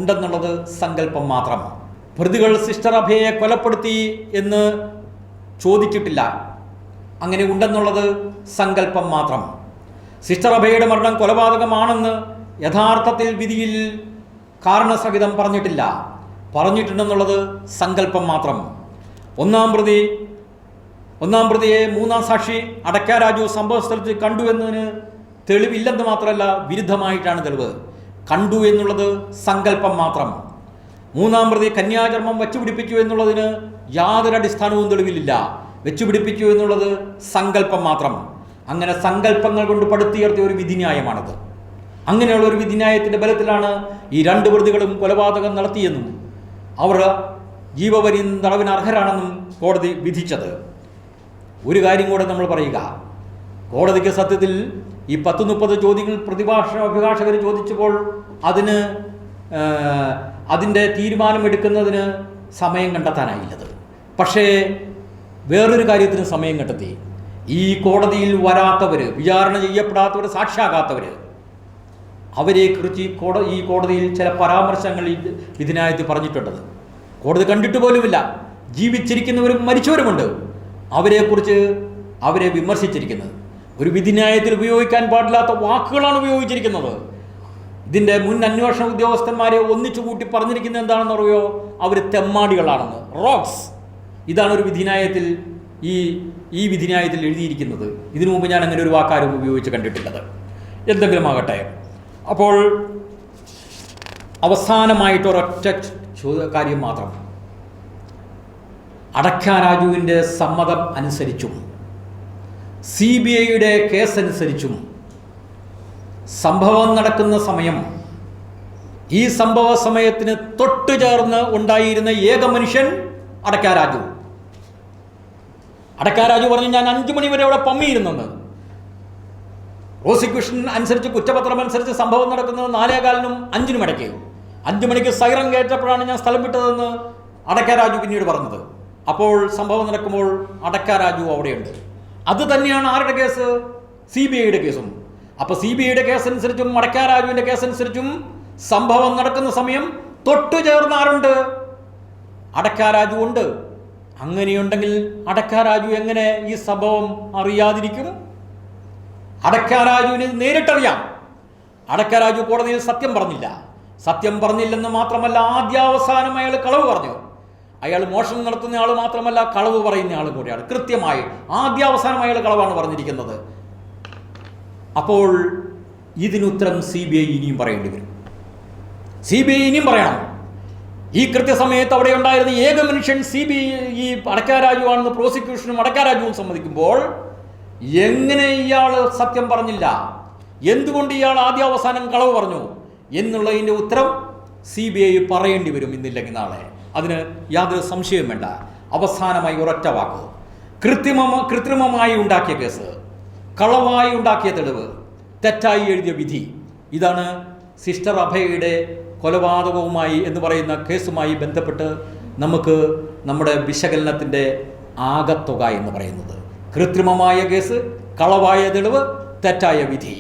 ഉണ്ടെന്നുള്ളത് സങ്കല്പം മാത്രം. പ്രതികൾ സിസ്റ്റർ അഭയെ കൊലപ്പെടുത്തി എന്ന് ചോദിച്ചിട്ടില്ല. അങ്ങനെ ഉണ്ടെന്നുള്ളത് സങ്കല്പം മാത്രം. സിസ്റ്റർ അഭയുടെ മരണം കൊലപാതകമാണെന്ന് യഥാർത്ഥത്തിൽ വിധിയിൽ കാരണസഹിതം പറഞ്ഞിട്ടുണ്ടെന്നുള്ളത് സങ്കല്പം മാത്രം. ഒന്നാം പ്രതിയെ മൂന്നാം സാക്ഷി അടക്ക രാജു സംഭവ സ്ഥലത്ത് കണ്ടു എന്നതിന് തെളിവില്ലെന്ന് മാത്രമല്ല, വിരുദ്ധമായിട്ടാണ് തെളിവ്. കണ്ടു എന്നുള്ളത് സങ്കല്പം മാത്രം. മൂന്നാം പ്രതി കന്യാചർമ്മം വെച്ചുപിടിപ്പിച്ചു എന്നുള്ളതിന് യാതൊരു അടിസ്ഥാനവും തെളിവിലില്ല. വെച്ചുപിടിപ്പിച്ചു എന്നുള്ളത് സങ്കല്പം മാത്രം. അങ്ങനെ സങ്കല്പങ്ങൾ കൊണ്ട് പടുത്തുയർത്തിയ ഒരു വിധിന്യായമാണത്. അങ്ങനെയുള്ള ഒരു വിധിന്യായത്തിൻ്റെ ബലത്തിലാണ് ഈ 2 പ്രതികളും കൊലപാതകം നടത്തിയെന്നും അവർ ജീവപര്യന്തം തടവിന് അർഹരാണെന്നും കോടതി വിധിച്ചത്. ഒരു കാര്യം കൂടെ നമ്മൾ പറയുക. കോടതിക്ക് സത്യത്തിൽ ഈ 10-30 ചോദ്യങ്ങൾ അഭിഭാഷകർ ചോദിച്ചപ്പോൾ അതിൻ്റെ തീരുമാനമെടുക്കുന്നതിന് സമയം കണ്ടെത്താനായില്ലത്. പക്ഷേ വേറൊരു കാര്യത്തിന് സമയം കണ്ടെത്തി. ഈ കോടതിയിൽ വരാത്തവർ, വിചാരണ ചെയ്യപ്പെടാത്തവർ, സാക്ഷിയാകാത്തവർ, അവരെക്കുറിച്ച് ഈ കോടതിയിൽ ചില പരാമർശങ്ങൾ വിധിന്യായത്തിൽ പറഞ്ഞിട്ടുണ്ടത് കോടതി കണ്ടിട്ട് പോലുമില്ല. ജീവിച്ചിരിക്കുന്നവരും മരിച്ചവരുമുണ്ട്. അവരെ വിമർശിച്ചിരിക്കുന്നത് ഒരു വിധിന്യായത്തിൽ ഉപയോഗിക്കാൻ പാടില്ലാത്ത വാക്കുകളാണ് ഉപയോഗിച്ചിരിക്കുന്നത്. ഇതിൻ്റെ മുൻ അന്വേഷണ ഉദ്യോഗസ്ഥന്മാരെ ഒന്നിച്ചു കൂട്ടി പറഞ്ഞിരിക്കുന്നത് എന്താണെന്ന് അറിയോ? അവർ തെമ്മാടികളാണെന്ന്. റോക്സ്. ഇതാണ് ഒരു വിധിന്യായത്തിൽ ഈ വിധിന്യായത്തിൽ എഴുതിയിരിക്കുന്നത്. ഇതിനു മുമ്പ് ഞാൻ അങ്ങനെ ഒരു വാക്കാരും ഉപയോഗിച്ച് കണ്ടിട്ടുള്ളത്. എന്തെങ്കിലും ആകട്ടെ. അപ്പോൾ അവസാനമായിട്ട് ഒരൊറ്റ കാര്യം മാത്രം. അടക്ക രാജുവിൻ്റെ സമ്മതം അനുസരിച്ചും CBIയുടെ കേസനുസരിച്ചും സംഭവം നടക്കുന്ന സമയം, ഈ സംഭവ സമയത്തിന് തൊട്ടു ചേർന്ന് ഉണ്ടായിരുന്ന ഏക മനുഷ്യൻ അടക്ക രാജു. പറഞ്ഞു, ഞാൻ 5 മണി വരെ അവിടെ പമ്മിയിരുന്നെന്ന്. പ്രോസിക്യൂഷൻ അനുസരിച്ച്, കുറ്റപത്രം അനുസരിച്ച് സംഭവം നടക്കുന്നത് 4:15-നും 5-നും ഇടയ്ക്ക്. 5 മണിക്ക് സൈറൻ കയറ്റപ്പോഴാണ് ഞാൻ സ്ഥലം വിട്ടതെന്ന് അടക്ക രാജു പിന്നീട് പറഞ്ഞത്. അപ്പോൾ സംഭവം നടക്കുമ്പോൾ അടക്ക രാജു അവിടെയുണ്ട്. അത് തന്നെയാണ് ആരുടെ കേസ്? CBIയുടെ കേസും. അപ്പോൾ CBIയുടെ കേസനുസരിച്ചും അടക്ക രാജുവിൻ്റെ കേസനുസരിച്ചും സംഭവം നടക്കുന്ന സമയം തൊട്ടു ചേർന്ന ആരുണ്ട്? അടക്ക രാജു ഉണ്ട്. അങ്ങനെയുണ്ടെങ്കിൽ അടക്ക രാജു എങ്ങനെ ഈ സംഭവം അറിയാതിരിക്കും? അടക്ക രാജുവിന് നേരിട്ടറിയാം. അടക്ക രാജു കോടതിയിൽ സത്യം പറഞ്ഞില്ലെന്ന് മാത്രമല്ല, ആദ്യാവസാനം അയാൾ കളവ് പറഞ്ഞു. അയാൾ മോഷണം നടത്തുന്ന ആൾ മാത്രമല്ല, കളവ് പറയുന്ന ആൾ കൂടിയാണ്. കൃത്യമായി ആദ്യാവസാനം അയാൾ കളവാണ് പറഞ്ഞിരിക്കുന്നത്. അപ്പോൾ ഇതിനുത്തരം CBI ഇനിയും പറയേണ്ടി വരും. CBI ഇനിയും പറയണം. ഈ കൃത്യസമയത്ത് അവിടെ ഉണ്ടായിരുന്ന ഏക മനുഷ്യൻ ഈ അടക്കാ രാജുവാണെന്ന് പ്രോസിക്യൂഷനും അടക്കാ രാജുവും സമ്മതിക്കുമ്പോൾ എങ്ങനെ ഇയാൾ സത്യം പറഞ്ഞില്ല, എന്തുകൊണ്ട് ഇയാൾ ആദ്യ അവസാനം കളവ് പറഞ്ഞു എന്നുള്ളതിൻ്റെ ഉത്തരം CBI പറയേണ്ടി വരും ഇന്നില്ലെങ്കിൽ നാളെ. അതിന് യാതൊരു സംശയവും വേണ്ട. അവസാനമായി ഒരൊറ്റ വാക്ക്: കൃത്രിമമായി ഉണ്ടാക്കിയ കേസ്, കളവായി ഉണ്ടാക്കിയ തെളിവ്, തെറ്റായി എഴുതിയ വിധി. ഇതാണ് സിസ്റ്റർ അഭയയുടെ കൊലപാതകവുമായി എന്ന് പറയുന്ന കേസുമായി ബന്ധപ്പെട്ട് നമുക്ക് നമ്മുടെ വിശകലനത്തിൻ്റെ ആകത്തുക എന്ന് പറയുന്നത്. കൃത്രിമമായ കേസ്, കളവായ തെളിവ്, തെറ്റായ വിധി.